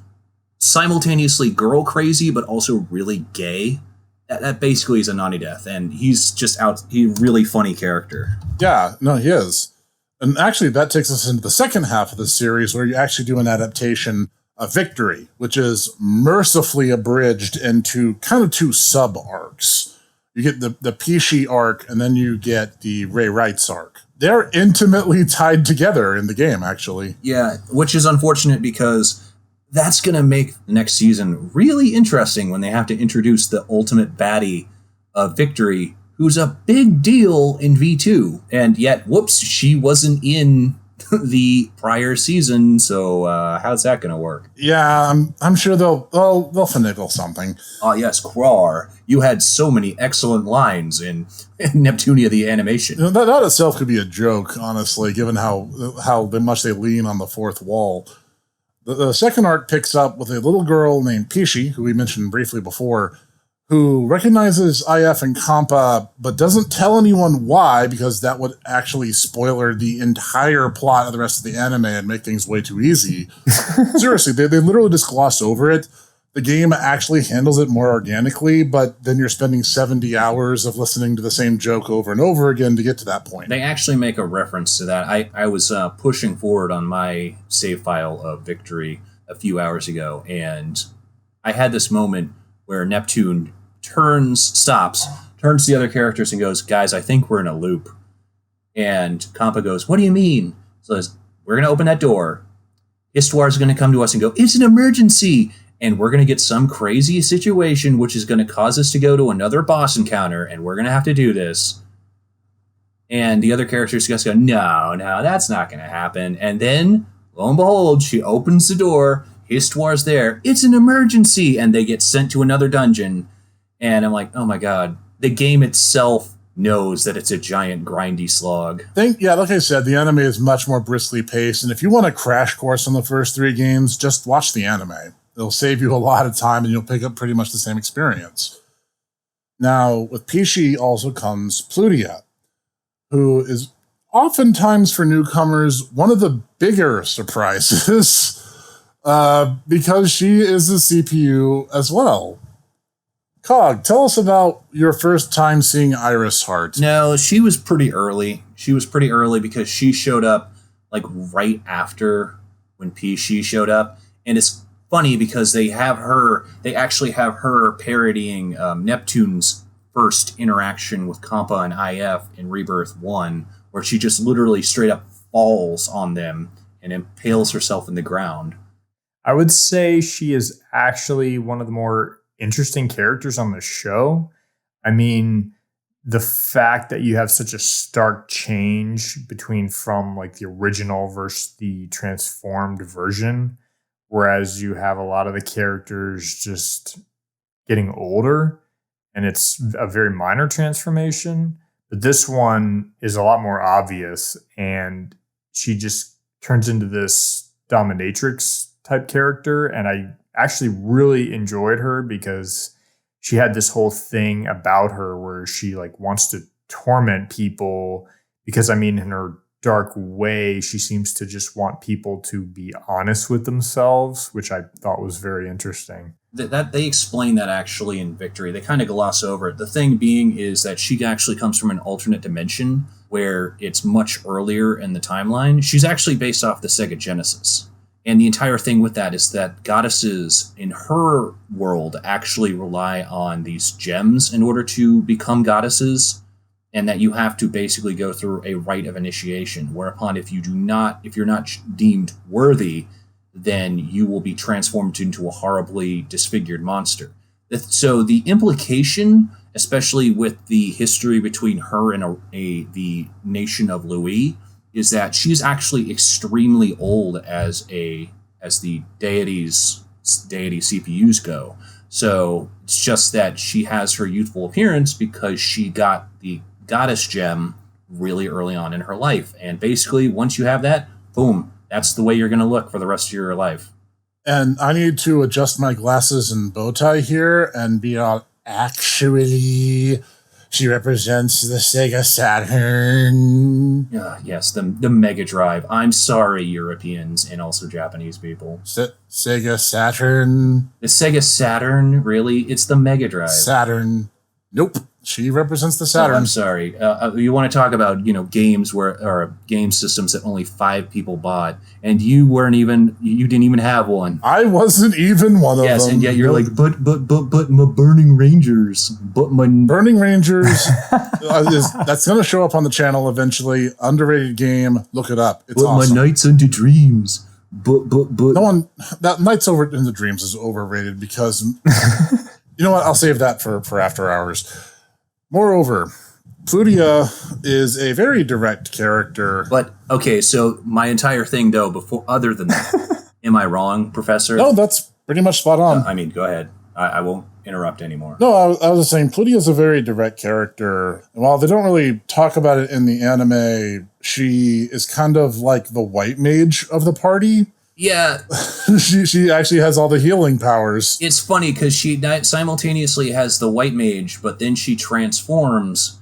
simultaneously girl crazy, but also really gay. That basically is Anani Death, and he's just he's a really funny character. Yeah, no, he is. And actually, that takes us into the second half of the series, where you actually do an adaptation of Victory, which is mercifully abridged into kind of two sub-arcs. You get the Pishi arc, and then you get the Ray Wright's arc. They're intimately tied together in the game, actually. Yeah, which is unfortunate because that's going to make the next season really interesting when they have to introduce the ultimate baddie of Victory, who's a big deal in V2. And yet, whoops, she wasn't in the prior season, so how's that going to work? Yeah, I'm sure they'll finagle something. Oh, yes, Krar. You had so many excellent lines in Neptunia the animation. You know, that itself could be a joke, honestly, given how much they lean on the fourth wall. The second arc picks up with a little girl named Pishi, who we mentioned briefly before, who recognizes IF and Compa, but doesn't tell anyone why, because that would actually spoiler the entire plot of the rest of the anime and make things way too easy. Seriously, they literally just gloss over it. The game actually handles it more organically, but then you're spending 70 hours of listening to the same joke over and over again to get to that point. They actually make a reference to that. I was pushing forward on my save file of Victory a few hours ago, and I had this moment where Neptune stops, turns to the other characters and goes, "Guys, I think we're in a loop." And Compa goes, "What do you mean?" So we're going to open that door. Histoire's going to come to us and go, "It's an emergency." And we're going to get some crazy situation which is going to cause us to go to another boss encounter, and we're going to have to do this. And the other characters just go, no, that's not going to happen. And then, lo and behold, she opens the door, Histoire's there, it's an emergency, and they get sent to another dungeon. And I'm like, oh my god, the game itself knows that it's a giant grindy slog. Like I said, the anime is much more briskly paced, and if you want a crash course on the first 3 games, just watch the anime. It'll save you a lot of time, and you'll pick up pretty much the same experience. Now, with Pishi also comes Plutia, who is oftentimes for newcomers one of the bigger surprises, because she is a CPU as well. Cog, tell us about your first time seeing Iris Heart. No, she was pretty early. She was pretty early because she showed up like right after when Pishi showed up, and it's funny because they actually have her parodying Neptune's first interaction with Kampa and IF in Rebirth 1, where she just literally straight up falls on them and impales herself in the ground. I would say she is actually one of the more interesting characters on the show. I mean, the fact that you have such a stark change between from like the original versus the transformed version, whereas you have a lot of the characters just getting older, and it's a very minor transformation. But this one is a lot more obvious, and she just turns into this dominatrix type character, and I actually really enjoyed her because she had this whole thing about her where she like wants to torment people because, I mean, in her dark way, she seems to just want people to be honest with themselves, which I thought was very interesting. That they explain that actually in Victory. They kind of gloss over it. The thing being is that she actually comes from an alternate dimension where it's much earlier in the timeline. She's actually based off the Sega Genesis. And the entire thing with that is that goddesses in her world actually rely on these gems in order to become goddesses, and that you have to basically go through a rite of initiation, whereupon if you're not deemed worthy, then you will be transformed into a horribly disfigured monster. So the implication, especially with the history between her and the nation of Louis, is that she's actually extremely old as the deity CPUs go. So it's just that she has her youthful appearance because she got the goddess gem really early on in her life. And basically, once you have that, boom, that's the way you're going to look for the rest of your life. And I need to adjust my glasses and bow tie here and be all, actually, she represents the Sega Saturn. Yes, the Mega Drive. I'm sorry, Europeans and also Japanese people. Sega Saturn. The Sega Saturn? Really? It's the Mega Drive. Saturn. Nope. She represents the Oh, Saturn. I'm sorry. You want to talk about games or game systems that only 5 people bought, and you didn't even have one. I wasn't even one of them. Yes, and yet you're like, but my Burning Rangers, but my Burning Rangers. That's going to show up on the channel eventually. Underrated game. Look it up. It's awesome. My Nights into Dreams, but No one. That Nights Over into Dreams is overrated because you know what? I'll save that for after hours. Moreover, Plutia is a very direct character. But okay, so my entire thing though, other than that, am I wrong, Professor? No, that's pretty much spot on. I mean, go ahead. I won't interrupt anymore. No, I was just saying Plutia is a very direct character. And while they don't really talk about it in the anime, she is kind of like the white mage of the party. Yeah. she actually has all the healing powers. It's funny because she simultaneously has the white mage, but then she transforms.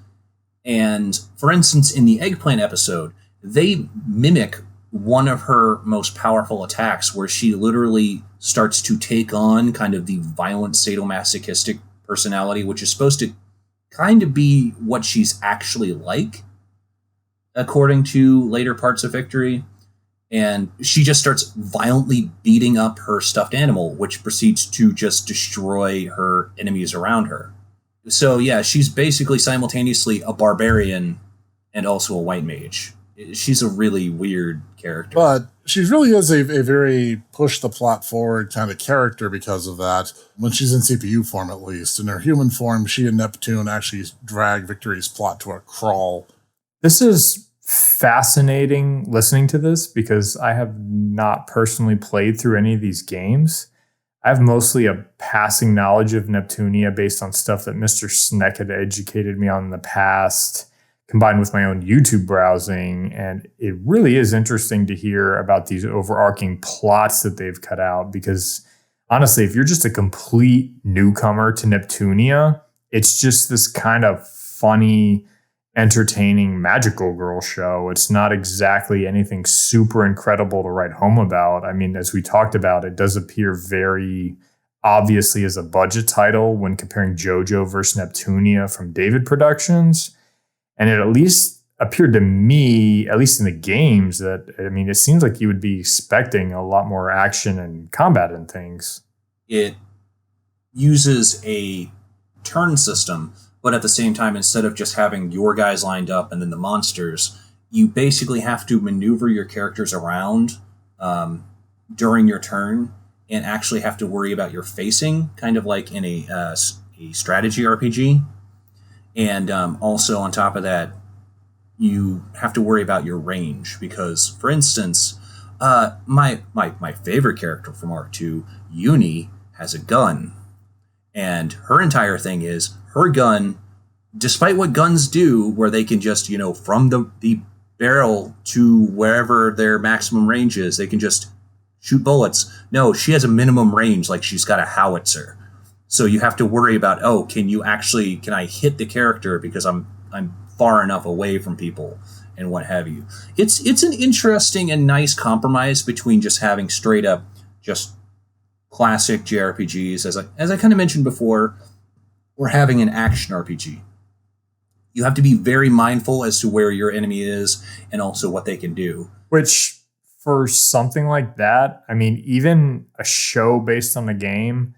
And for instance, in the eggplant episode, they mimic one of her most powerful attacks where she literally starts to take on kind of the violent sadomasochistic personality, which is supposed to kind of be what she's actually like, according to later parts of Victory. And she just starts violently beating up her stuffed animal, which proceeds to just destroy her enemies around her. So yeah, she's basically simultaneously a barbarian and also a white mage. She's a really weird character. But she really is a very push the plot forward kind of character because of that. When she's in CPU form, at least. In her human form, she and Neptune actually drag Victory's plot to a crawl. This is fascinating listening to this because I have not personally played through any of these games. I have mostly a passing knowledge of Neptunia based on stuff that Mr. Snek had educated me on in the past, combined with my own YouTube browsing. And it really is interesting to hear about these overarching plots that they've cut out because honestly, if you're just a complete newcomer to Neptunia, it's just this kind of funny, entertaining magical girl show. It's not exactly anything super incredible to write home about. I mean, as we talked about, it does appear very obviously as a budget title when comparing JoJo versus Neptunia from David Productions. And it at least appeared to me, at least in the games, that, I mean, it seems like you would be expecting a lot more action and combat and things. It uses a turn system, but at the same time, instead of just having your guys lined up and then the monsters, you basically have to maneuver your characters around during your turn and actually have to worry about your facing, kind of like in a strategy RPG. And also on top of that, you have to worry about your range because, for instance, my favorite character from Arc 2, Uni, has a gun. And her entire thing is her gun, despite what guns do, where they can just, from the barrel to wherever their maximum range is, they can just shoot bullets. No, she has a minimum range, like she's got a howitzer. So you have to worry about, can I hit the character because I'm far enough away from people and what have you. It's an interesting and nice compromise between just having straight up just classic JRPGs, as I kind of mentioned before, or having an action RPG. You have to be very mindful as to where your enemy is and also what they can do. Which, for something like that, I mean, even a show based on the game,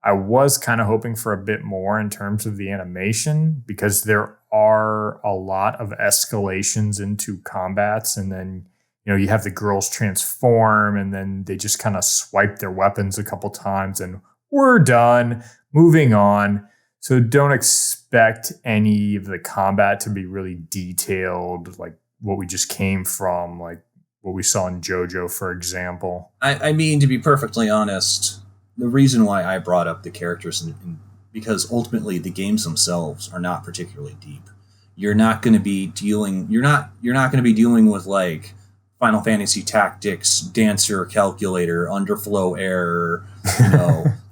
I was kind of hoping for a bit more in terms of the animation, because there are a lot of escalations into combats, and then you have the girls transform and then they just kind of swipe their weapons a couple times and we're done, moving on. So don't expect any of the combat to be really detailed, like what we just came from, like what we saw in JoJo, for example. I mean, to be perfectly honest, the reason why I brought up the characters because ultimately the games themselves are not particularly deep. You're not going to be dealing with like Final Fantasy Tactics, Dancer Calculator, Underflow Error,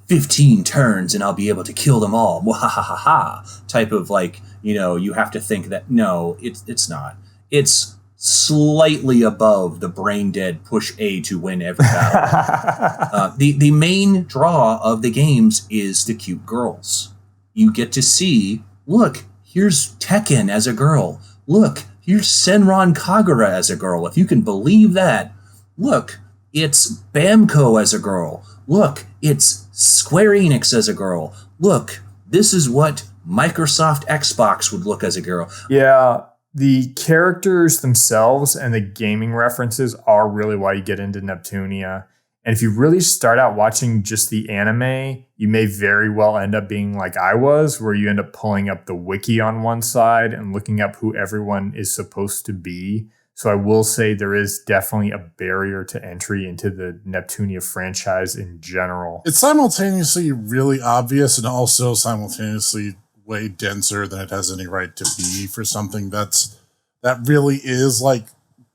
15 turns and I'll be able to kill them all, wahahaha, type of like, you have to think that, no, it's not. It's slightly above the brain dead push A to win every battle. The main draw of the games is the cute girls. You get to see, look, here's Tekken as a girl. Look, here's Senran Kagura as a girl, if you can believe that. Look, it's Bamco as a girl. Look, it's Square Enix as a girl. Look, this is what Microsoft Xbox would look as a girl. Yeah, the characters themselves and the gaming references are really why you get into Neptunia. And if you really start out watching just the anime, you may very well end up being like I was, where you end up pulling up the wiki on one side and looking up who everyone is supposed to be. So I will say there is definitely a barrier to entry into the Neptunia franchise in general. It's simultaneously really obvious and also simultaneously way denser than it has any right to be for something that really is like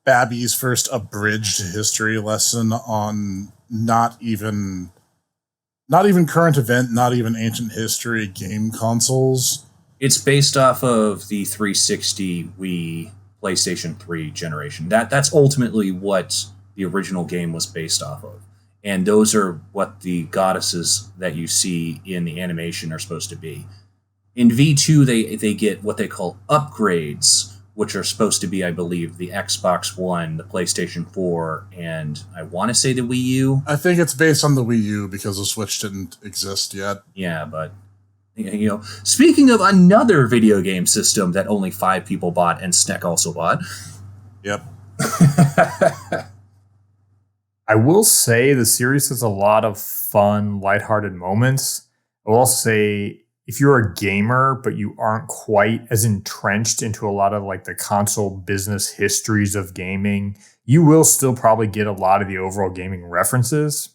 Babby's first abridged history lesson on not even current event, not even ancient history game consoles. It's based off of the 360 Wii PlayStation 3 generation. That's ultimately what the original game was based off of. And those are what the goddesses that you see in the animation are supposed to be. In V2, they get what they call upgrades, which are supposed to be, I believe, the Xbox One, the PlayStation 4, and I want to say the Wii U. I think it's based on the Wii U because the Switch didn't exist yet. Yeah, but, speaking of another video game system that only 5 people bought and Snek also bought. Yep. I will say the series has a lot of fun, lighthearted moments. I will also say, if you're a gamer, but you aren't quite as entrenched into a lot of like the console business histories of gaming, you will still probably get a lot of the overall gaming references.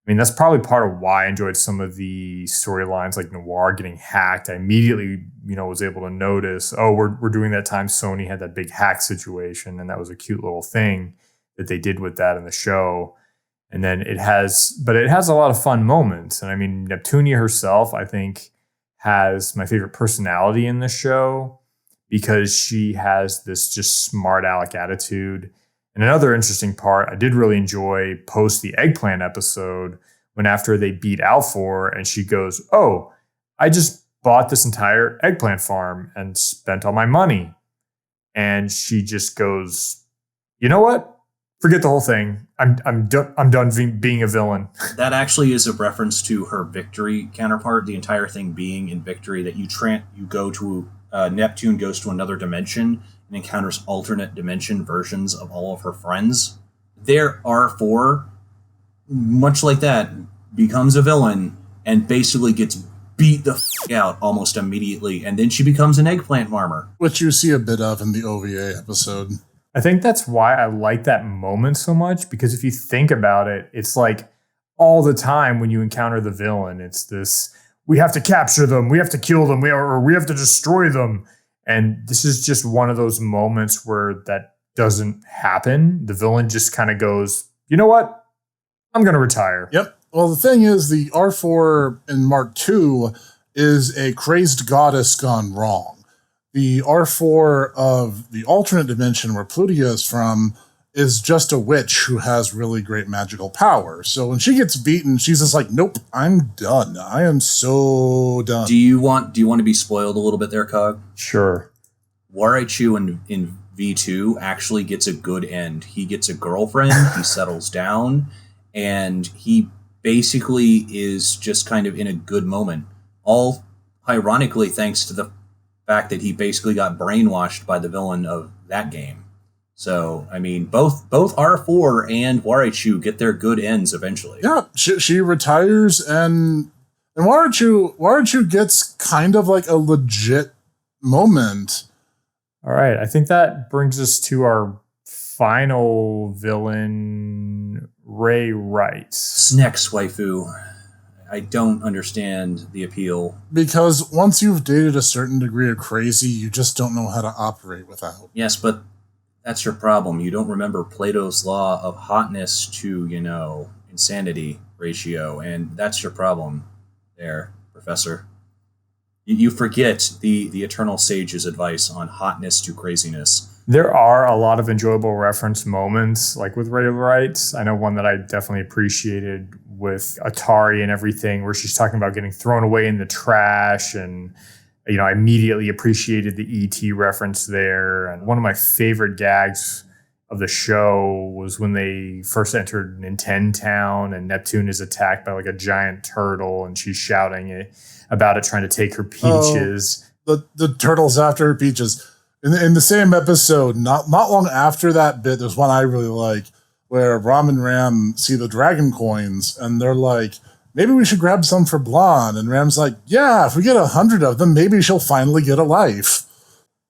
I mean, that's probably part of why I enjoyed some of the storylines like Noir getting hacked. I immediately, was able to notice, we're doing that time Sony had that big hack situation, and that was a cute little thing that they did with that in the show. And then it has a lot of fun moments. And I mean, Neptunia herself, I think, has my favorite personality in the show because she has this just smart aleck attitude. And another interesting part, I did really enjoy post the eggplant episode when after they beat Alfor and she goes, I just bought this entire eggplant farm and spent all my money. and she just goes, you know what? Forget the whole thing. I'm done being a villain. That actually is a reference to her Victory counterpart. The entire thing being in Victory that you go to Neptune goes to another dimension and encounters alternate dimension versions of all of her friends. There R4, much like that, becomes a villain and basically gets beat the out almost immediately, and then she becomes an eggplant farmer. Which you see a bit of in the OVA episode. I think that's why I like that moment so much, because if you think about it, it's like all the time when you encounter the villain, it's this, we have to capture them, we have to kill them, or we have to destroy them. And this is just one of those moments where that doesn't happen. The villain just kind of goes, you know what? I'm going to retire. Yep. Well, the thing is, the R4 in Mark II is a crazed goddess gone wrong. The R4 of the alternate dimension where Plutia is from is just a witch who has really great magical power. So when she gets beaten, she's just like, nope, I'm done. I am so done. Do you want to be spoiled a little bit there, Cog? Sure. Waraichu in V2 actually gets a good end. He gets a girlfriend, he settles down, and he basically is just kind of in a good moment. All ironically thanks to the fact that he basically got brainwashed by the villain of that game. So, I mean, both R4 and Waraichu get their good ends eventually. Yeah, she retires, and Waraichu gets kind of like a legit moment. All right, I think that brings us to our final villain, Ray Wright. Snek's waifu. I don't understand the appeal. Because once you've dated a certain degree of crazy, you just don't know how to operate without. Yes, but that's your problem. You don't remember Plato's law of hotness to, insanity ratio, and that's your problem there, Professor. You forget the eternal sage's advice on hotness to craziness. There are a lot of enjoyable reference moments, like with Ray Wright. I know one that I definitely appreciated with Atari and everything, where she's talking about getting thrown away in the trash, and I immediately appreciated the E.T. reference there. And one of my favorite gags of the show was when they first entered Nintendown and Neptune is attacked by like a giant turtle, and she's shouting about it, trying to take her peaches. The turtle's after her peaches. In the same episode, not long after that bit, there's one I really like, where Ram and Ram see the dragon coins, and they're like, maybe we should grab some for Blonde. And Ram's like, yeah, if we get 100 of them, maybe she'll finally get a life.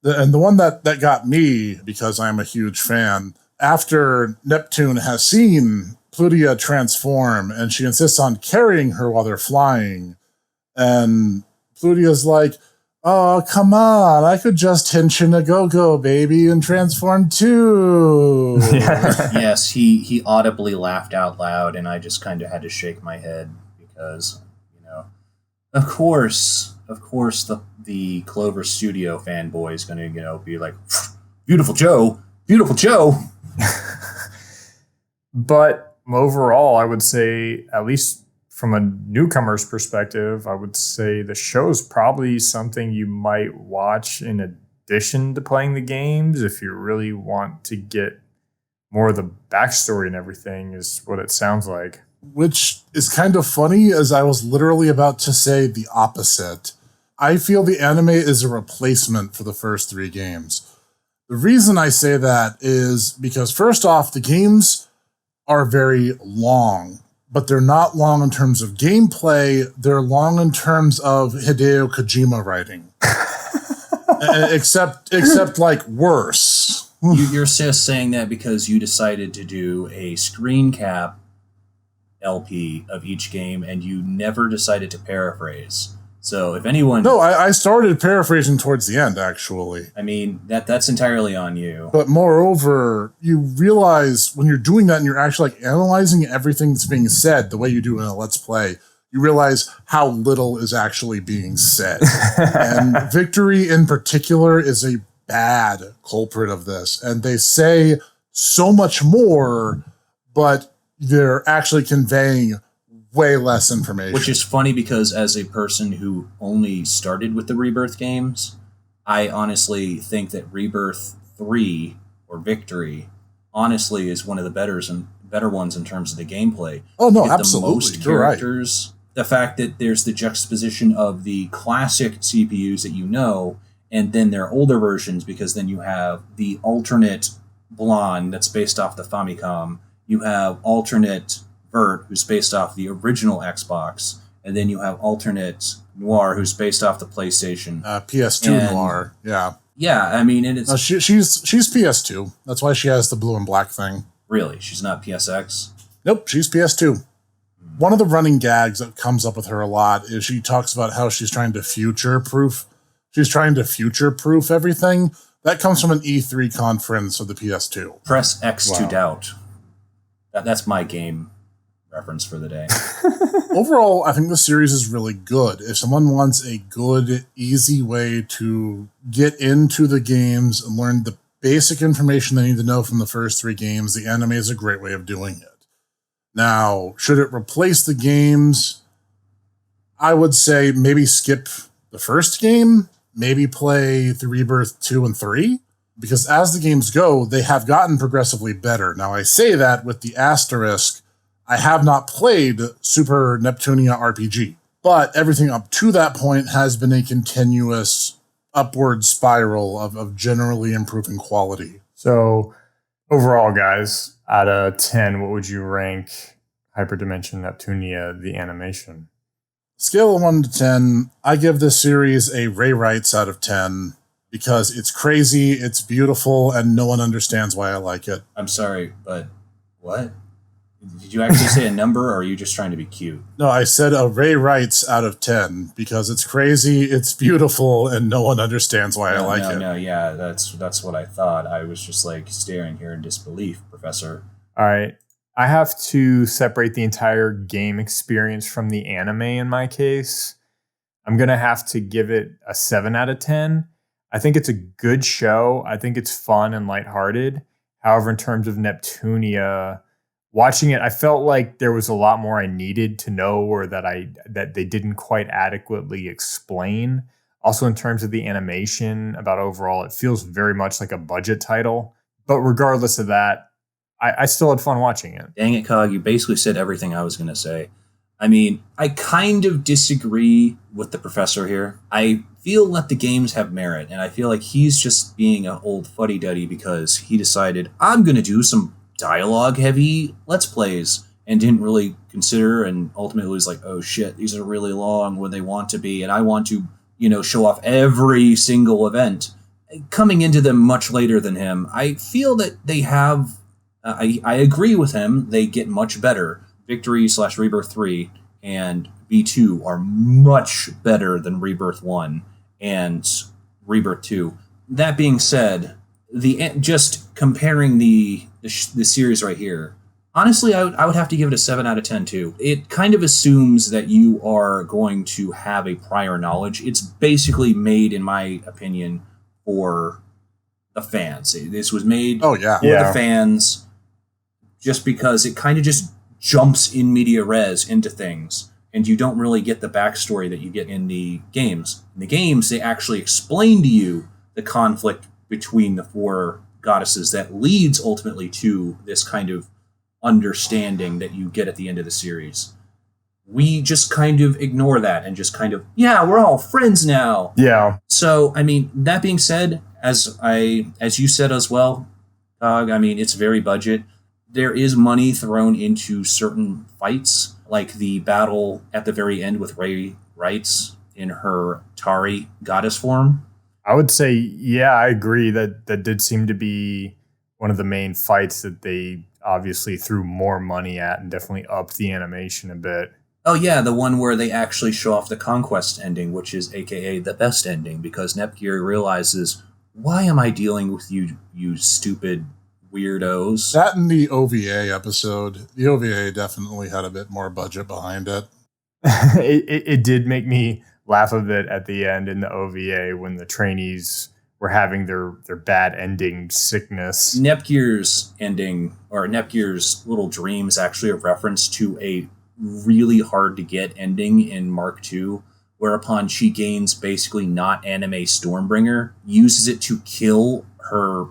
And the one that got me, because I'm a huge fan, after Neptune has seen Plutia transform, and she insists on carrying her while they're flying, and Plutia's like, oh, come on, I could just henshin a go-go, baby, and transform too. Yes, he audibly laughed out loud, and I just kind of had to shake my head because, of course, the Clover Studio fanboy is going to, be like, beautiful Joe. But overall, I would say, at least from a newcomer's perspective, I would say the show's probably something you might watch in addition to playing the games if you really want to get more of the backstory and everything, is what it sounds like. Which is kind of funny, as I was literally about to say the opposite. I feel the anime is a replacement for the first 3 games. The reason I say that is because, first off, the games are very long, but they're not long in terms of gameplay. They're long in terms of Hideo Kojima writing. except like worse. You're just saying that because you decided to do a screen cap LP of each game and you never decided to paraphrase. So if anyone... No, I started paraphrasing towards the end, actually. I mean, that's entirely on you. But moreover, you realize when you're doing that and you're actually like analyzing everything that's being said the way you do in a Let's Play, you realize how little is actually being said. And Victory in particular is a bad culprit of this. And they say so much more, but they're actually conveying way less information. Which is funny because as a person who only started with the Rebirth games, I honestly think that Rebirth 3 or Victory honestly is one of the better ones in terms of the gameplay. Oh, no, You get absolutely. the most You're right. characters. The fact that there's the juxtaposition of the classic CPUs that you know, and then their older versions, because then you have the alternate Blonde that's based off the Famicom. You have alternate Vert, who's based off the original Xbox. And then you have alternate Noir, who's based off the PlayStation. PS2 And- Noir, yeah. Yeah, I mean, and it's... No, she's PS2. That's why she has the blue and black thing. Really? She's not PSX? Nope, she's PS2. One of the running gags that comes up with her a lot is she talks about how she's trying to future-proof. She's trying to future-proof everything. That comes from an E3 conference of the PS2. Press X to Wow. doubt. That's my game reference for the day. Overall, I think the series is really good. If someone wants a good, easy way to get into the games and learn the basic information they need to know from the first 3 games, the anime is a great way of doing it. Now, should it replace the games? I would say maybe skip the first game, maybe play the Rebirth 2 and 3, because as the games go, they have gotten progressively better. Now, I say that with the asterisk, I have not played Super Neptunia RPG, but everything up to that point has been a continuous upward spiral of generally improving quality. So, overall, guys, out of 10, what would you rank Hyperdimension Neptunia, the animation? Scale of 1 to 10, I give this series a Ray Wrights out of 10 because it's crazy, it's beautiful, and no one understands why I like it. I'm sorry, but what? Did you actually say a number, or are you just trying to be cute? No, I said a Ray Wrights out of 10 because it's crazy, it's beautiful, and no one understands why I like it. No, yeah, that's what I thought. I was just like staring here in disbelief, Professor. All right. I have to separate the entire game experience from the anime in my case. I'm going to have to give it a 7 out of 10. I think it's a good show. I think it's fun and lighthearted. However, in terms of Neptunia, watching it, I felt like there was a lot more I needed to know, or that they didn't quite adequately explain. Also, in terms of the animation, about overall, it feels very much like a budget title. But regardless of that, I still had fun watching it. Dang it, Cog, you basically said everything I was going to say. I mean, I kind of disagree with the professor here. I feel that the games have merit, and I feel like he's just being an old fuddy-duddy because he decided, I'm going to do some dialogue-heavy Let's Plays, and didn't really consider, and ultimately was like, oh shit, these are really long when they want to be, and I want to, show off every single event. Coming into them much later than him, I feel that they have, I agree with him, they get much better. Victory/Rebirth 3 and V2 are much better than Rebirth 1 and Rebirth 2. That being said, just comparing the series right here, honestly, I would have to give it a 7 out of 10 too. It kind of assumes that you are going to have a prior knowledge. It's basically made, in my opinion, for the fans. This was made for the fans just because it kind of just jumps in media res into things, and you don't really get the backstory that you get in the games. In the games, they actually explain to you the conflict between the 4 goddesses that leads ultimately to this kind of understanding that you get at the end of the series. We just kind of ignore that and just kind of, we're all friends now. Yeah. So, I mean, that being said, as you said as well, Dog, I mean, it's very budget. There is money thrown into certain fights, like the battle at the very end with Ray Wrights in her Tari goddess form. I would say, I agree that did seem to be one of the main fights that they obviously threw more money at and definitely upped the animation a bit. Oh yeah, the one where they actually show off the Conquest ending, which is aka the best ending, because Nepgear realizes, why am I dealing with you stupid weirdos? That and the OVA episode. The OVA definitely had a bit more budget behind it. It did make me laugh a bit at the end in the OVA when the trainees were having their bad ending sickness. Nepgear's ending, or Nepgear's little dream, is actually a reference to a really hard to get ending in Mark II, whereupon she gains basically not anime Stormbringer, uses it to kill her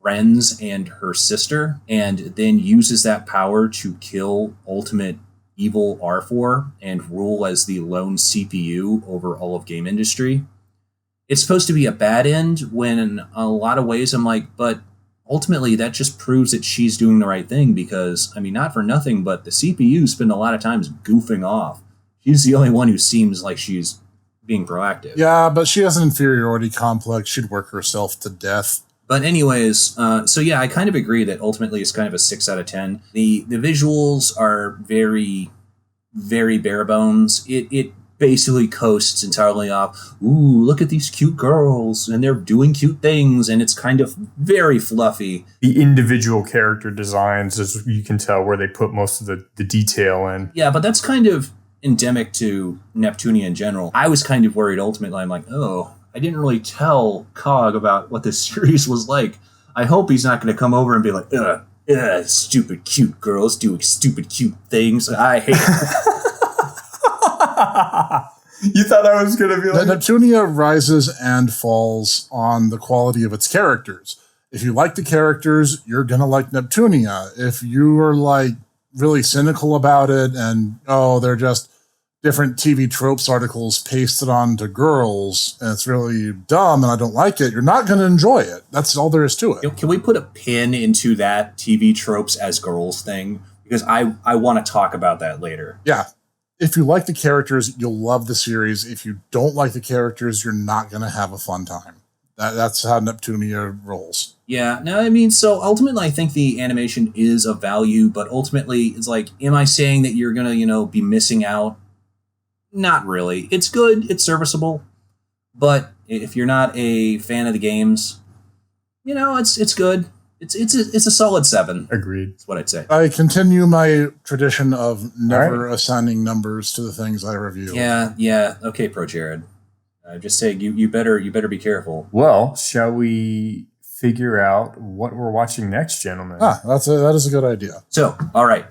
friends and her sister, and then uses that power to kill ultimate evil R4 and rule as the lone CPU over all of game industry. It's supposed to be a bad end when in a lot of ways I'm like, but ultimately that just proves that she's doing the right thing because, I mean, not for nothing, but the CPU spend a lot of times goofing off. She's the only one who seems like she's being proactive. Yeah, but she has an inferiority complex. She'd work herself to death. But anyways, so yeah, I kind of agree that ultimately it's kind of a 6 out of 10. The visuals are very, very bare bones. It basically coasts entirely off, ooh, look at these cute girls, and they're doing cute things, and it's kind of very fluffy. The individual character designs, as you can tell, where they put most of the detail in. Yeah, but that's kind of endemic to Neptunia in general. I was kind of worried ultimately. I'm like, oh, I didn't really tell Cog about what this series was like. I hope he's not going to come over and be like, stupid cute girls doing stupid cute things. I hate it. You thought I was going to be like... Neptunia rises and falls on the quality of its characters. If you like the characters, you're going to like Neptunia. If you are like really cynical about it and, oh, they're just different TV tropes articles pasted onto girls and it's really dumb and I don't like it, you're not going to enjoy it. That's all there is to it. Can we put a pin into that TV tropes as girls thing? Because I want to talk about that later. Yeah. If you like the characters, you'll love the series. If you don't like the characters, you're not going to have a fun time. That's how Neptunia rolls. Yeah, no, I mean, so ultimately I think the animation is of value, but ultimately it's like, am I saying that you're going to, be missing out? Not really. It's good, it's serviceable, but if you're not a fan of the games, it's good. It's a solid 7. Agreed. That's what I'd say. I continue my tradition of never assigning numbers to the things I review. Yeah. Okay, Pro Jared. Just saying, you better be careful. Well, shall we figure out what we're watching next, gentlemen? That is a good idea. So, all right,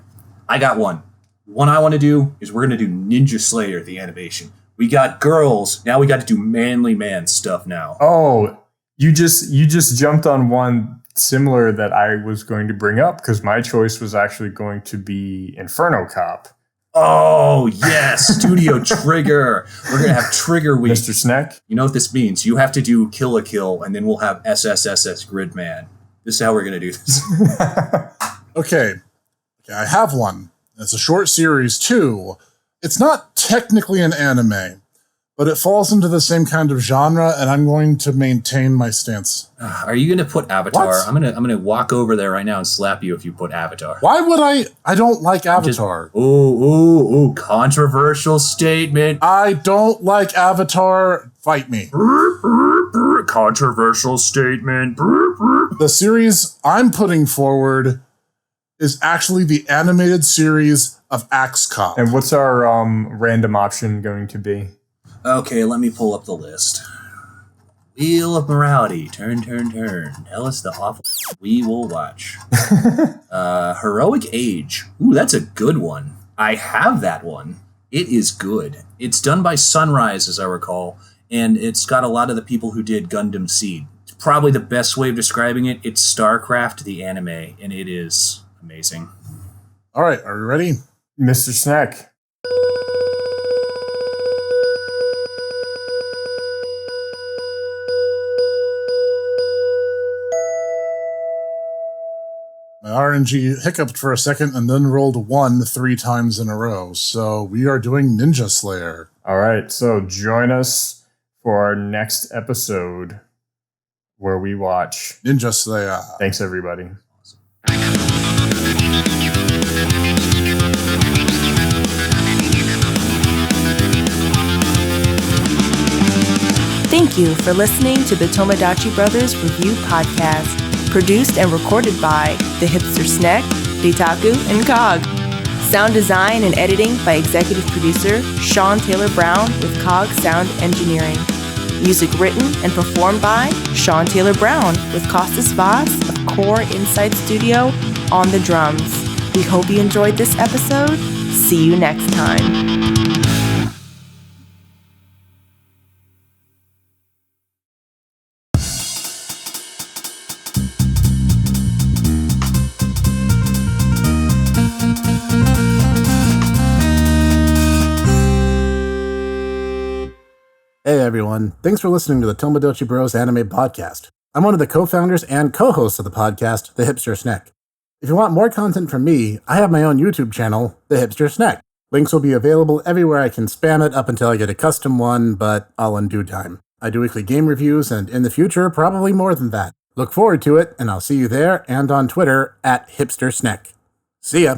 I got one. One I want to do is we're going to do Ninja Slayer, the animation. We got girls. Now we got to do manly man stuff now. Oh, you just jumped on one similar that I was going to bring up because my choice was actually going to be Inferno Cop. Oh, yes. Studio Trigger. We're going to have Trigger Week. Mr. Snek? You know what this means. You have to do Kill a Kill, and then we'll have SSSS Gridman. This is how we're going to do this. Okay, I have one. It's a short series, too. It's not technically an anime, but it falls into the same kind of genre, and I'm going to maintain my stance. Are you going to put Avatar? What? I'm gonna walk over there right now and slap you if you put Avatar. Why would I? I don't like Avatar. Ooh, controversial statement. I don't like Avatar. Fight me. Controversial statement. The series I'm putting forward is actually the animated series of Axe Cop. And what's our random option going to be? Okay, let me pull up the list. Wheel of Morality. Turn. Tell us the awful we will watch. Heroic Age. Ooh, that's a good one. I have that one. It is good. It's done by Sunrise, as I recall, and it's got a lot of the people who did Gundam Seed. It's probably the best way of describing it. It's StarCraft, the anime, and it is amazing. All right, are you ready? Mr. Snek. My RNG hiccuped for a second and then rolled 1 3 times in a row. So we are doing Ninja Slayer. All right, so join us for our next episode where we watch Ninja Slayer. Thanks, everybody. Thank you for listening to the Tomodachi Brothers Review Podcast, produced and recorded by the hipster Snek, Ditaku, and Cog. Sound design and editing by executive producer Sean Taylor Brown with Cog Sound Engineering. Music written and performed by Sean Taylor Brown with Costas Vaz of Core Insight Studio on the drums. We hope you enjoyed this episode. See you next time. everyone. Thanks for listening to the Tomodachi Bros Anime Podcast. I'm one of the co-founders and co-hosts of the podcast, The Hipster Snek. If you want more content from me, I have my own YouTube channel, The Hipster Snek. Links will be available everywhere I can spam it up until I get a custom one, but all in due time. I do weekly game reviews, and in the future, probably more than that. Look forward to it, and I'll see you there and on Twitter at Hipster Snek. See ya!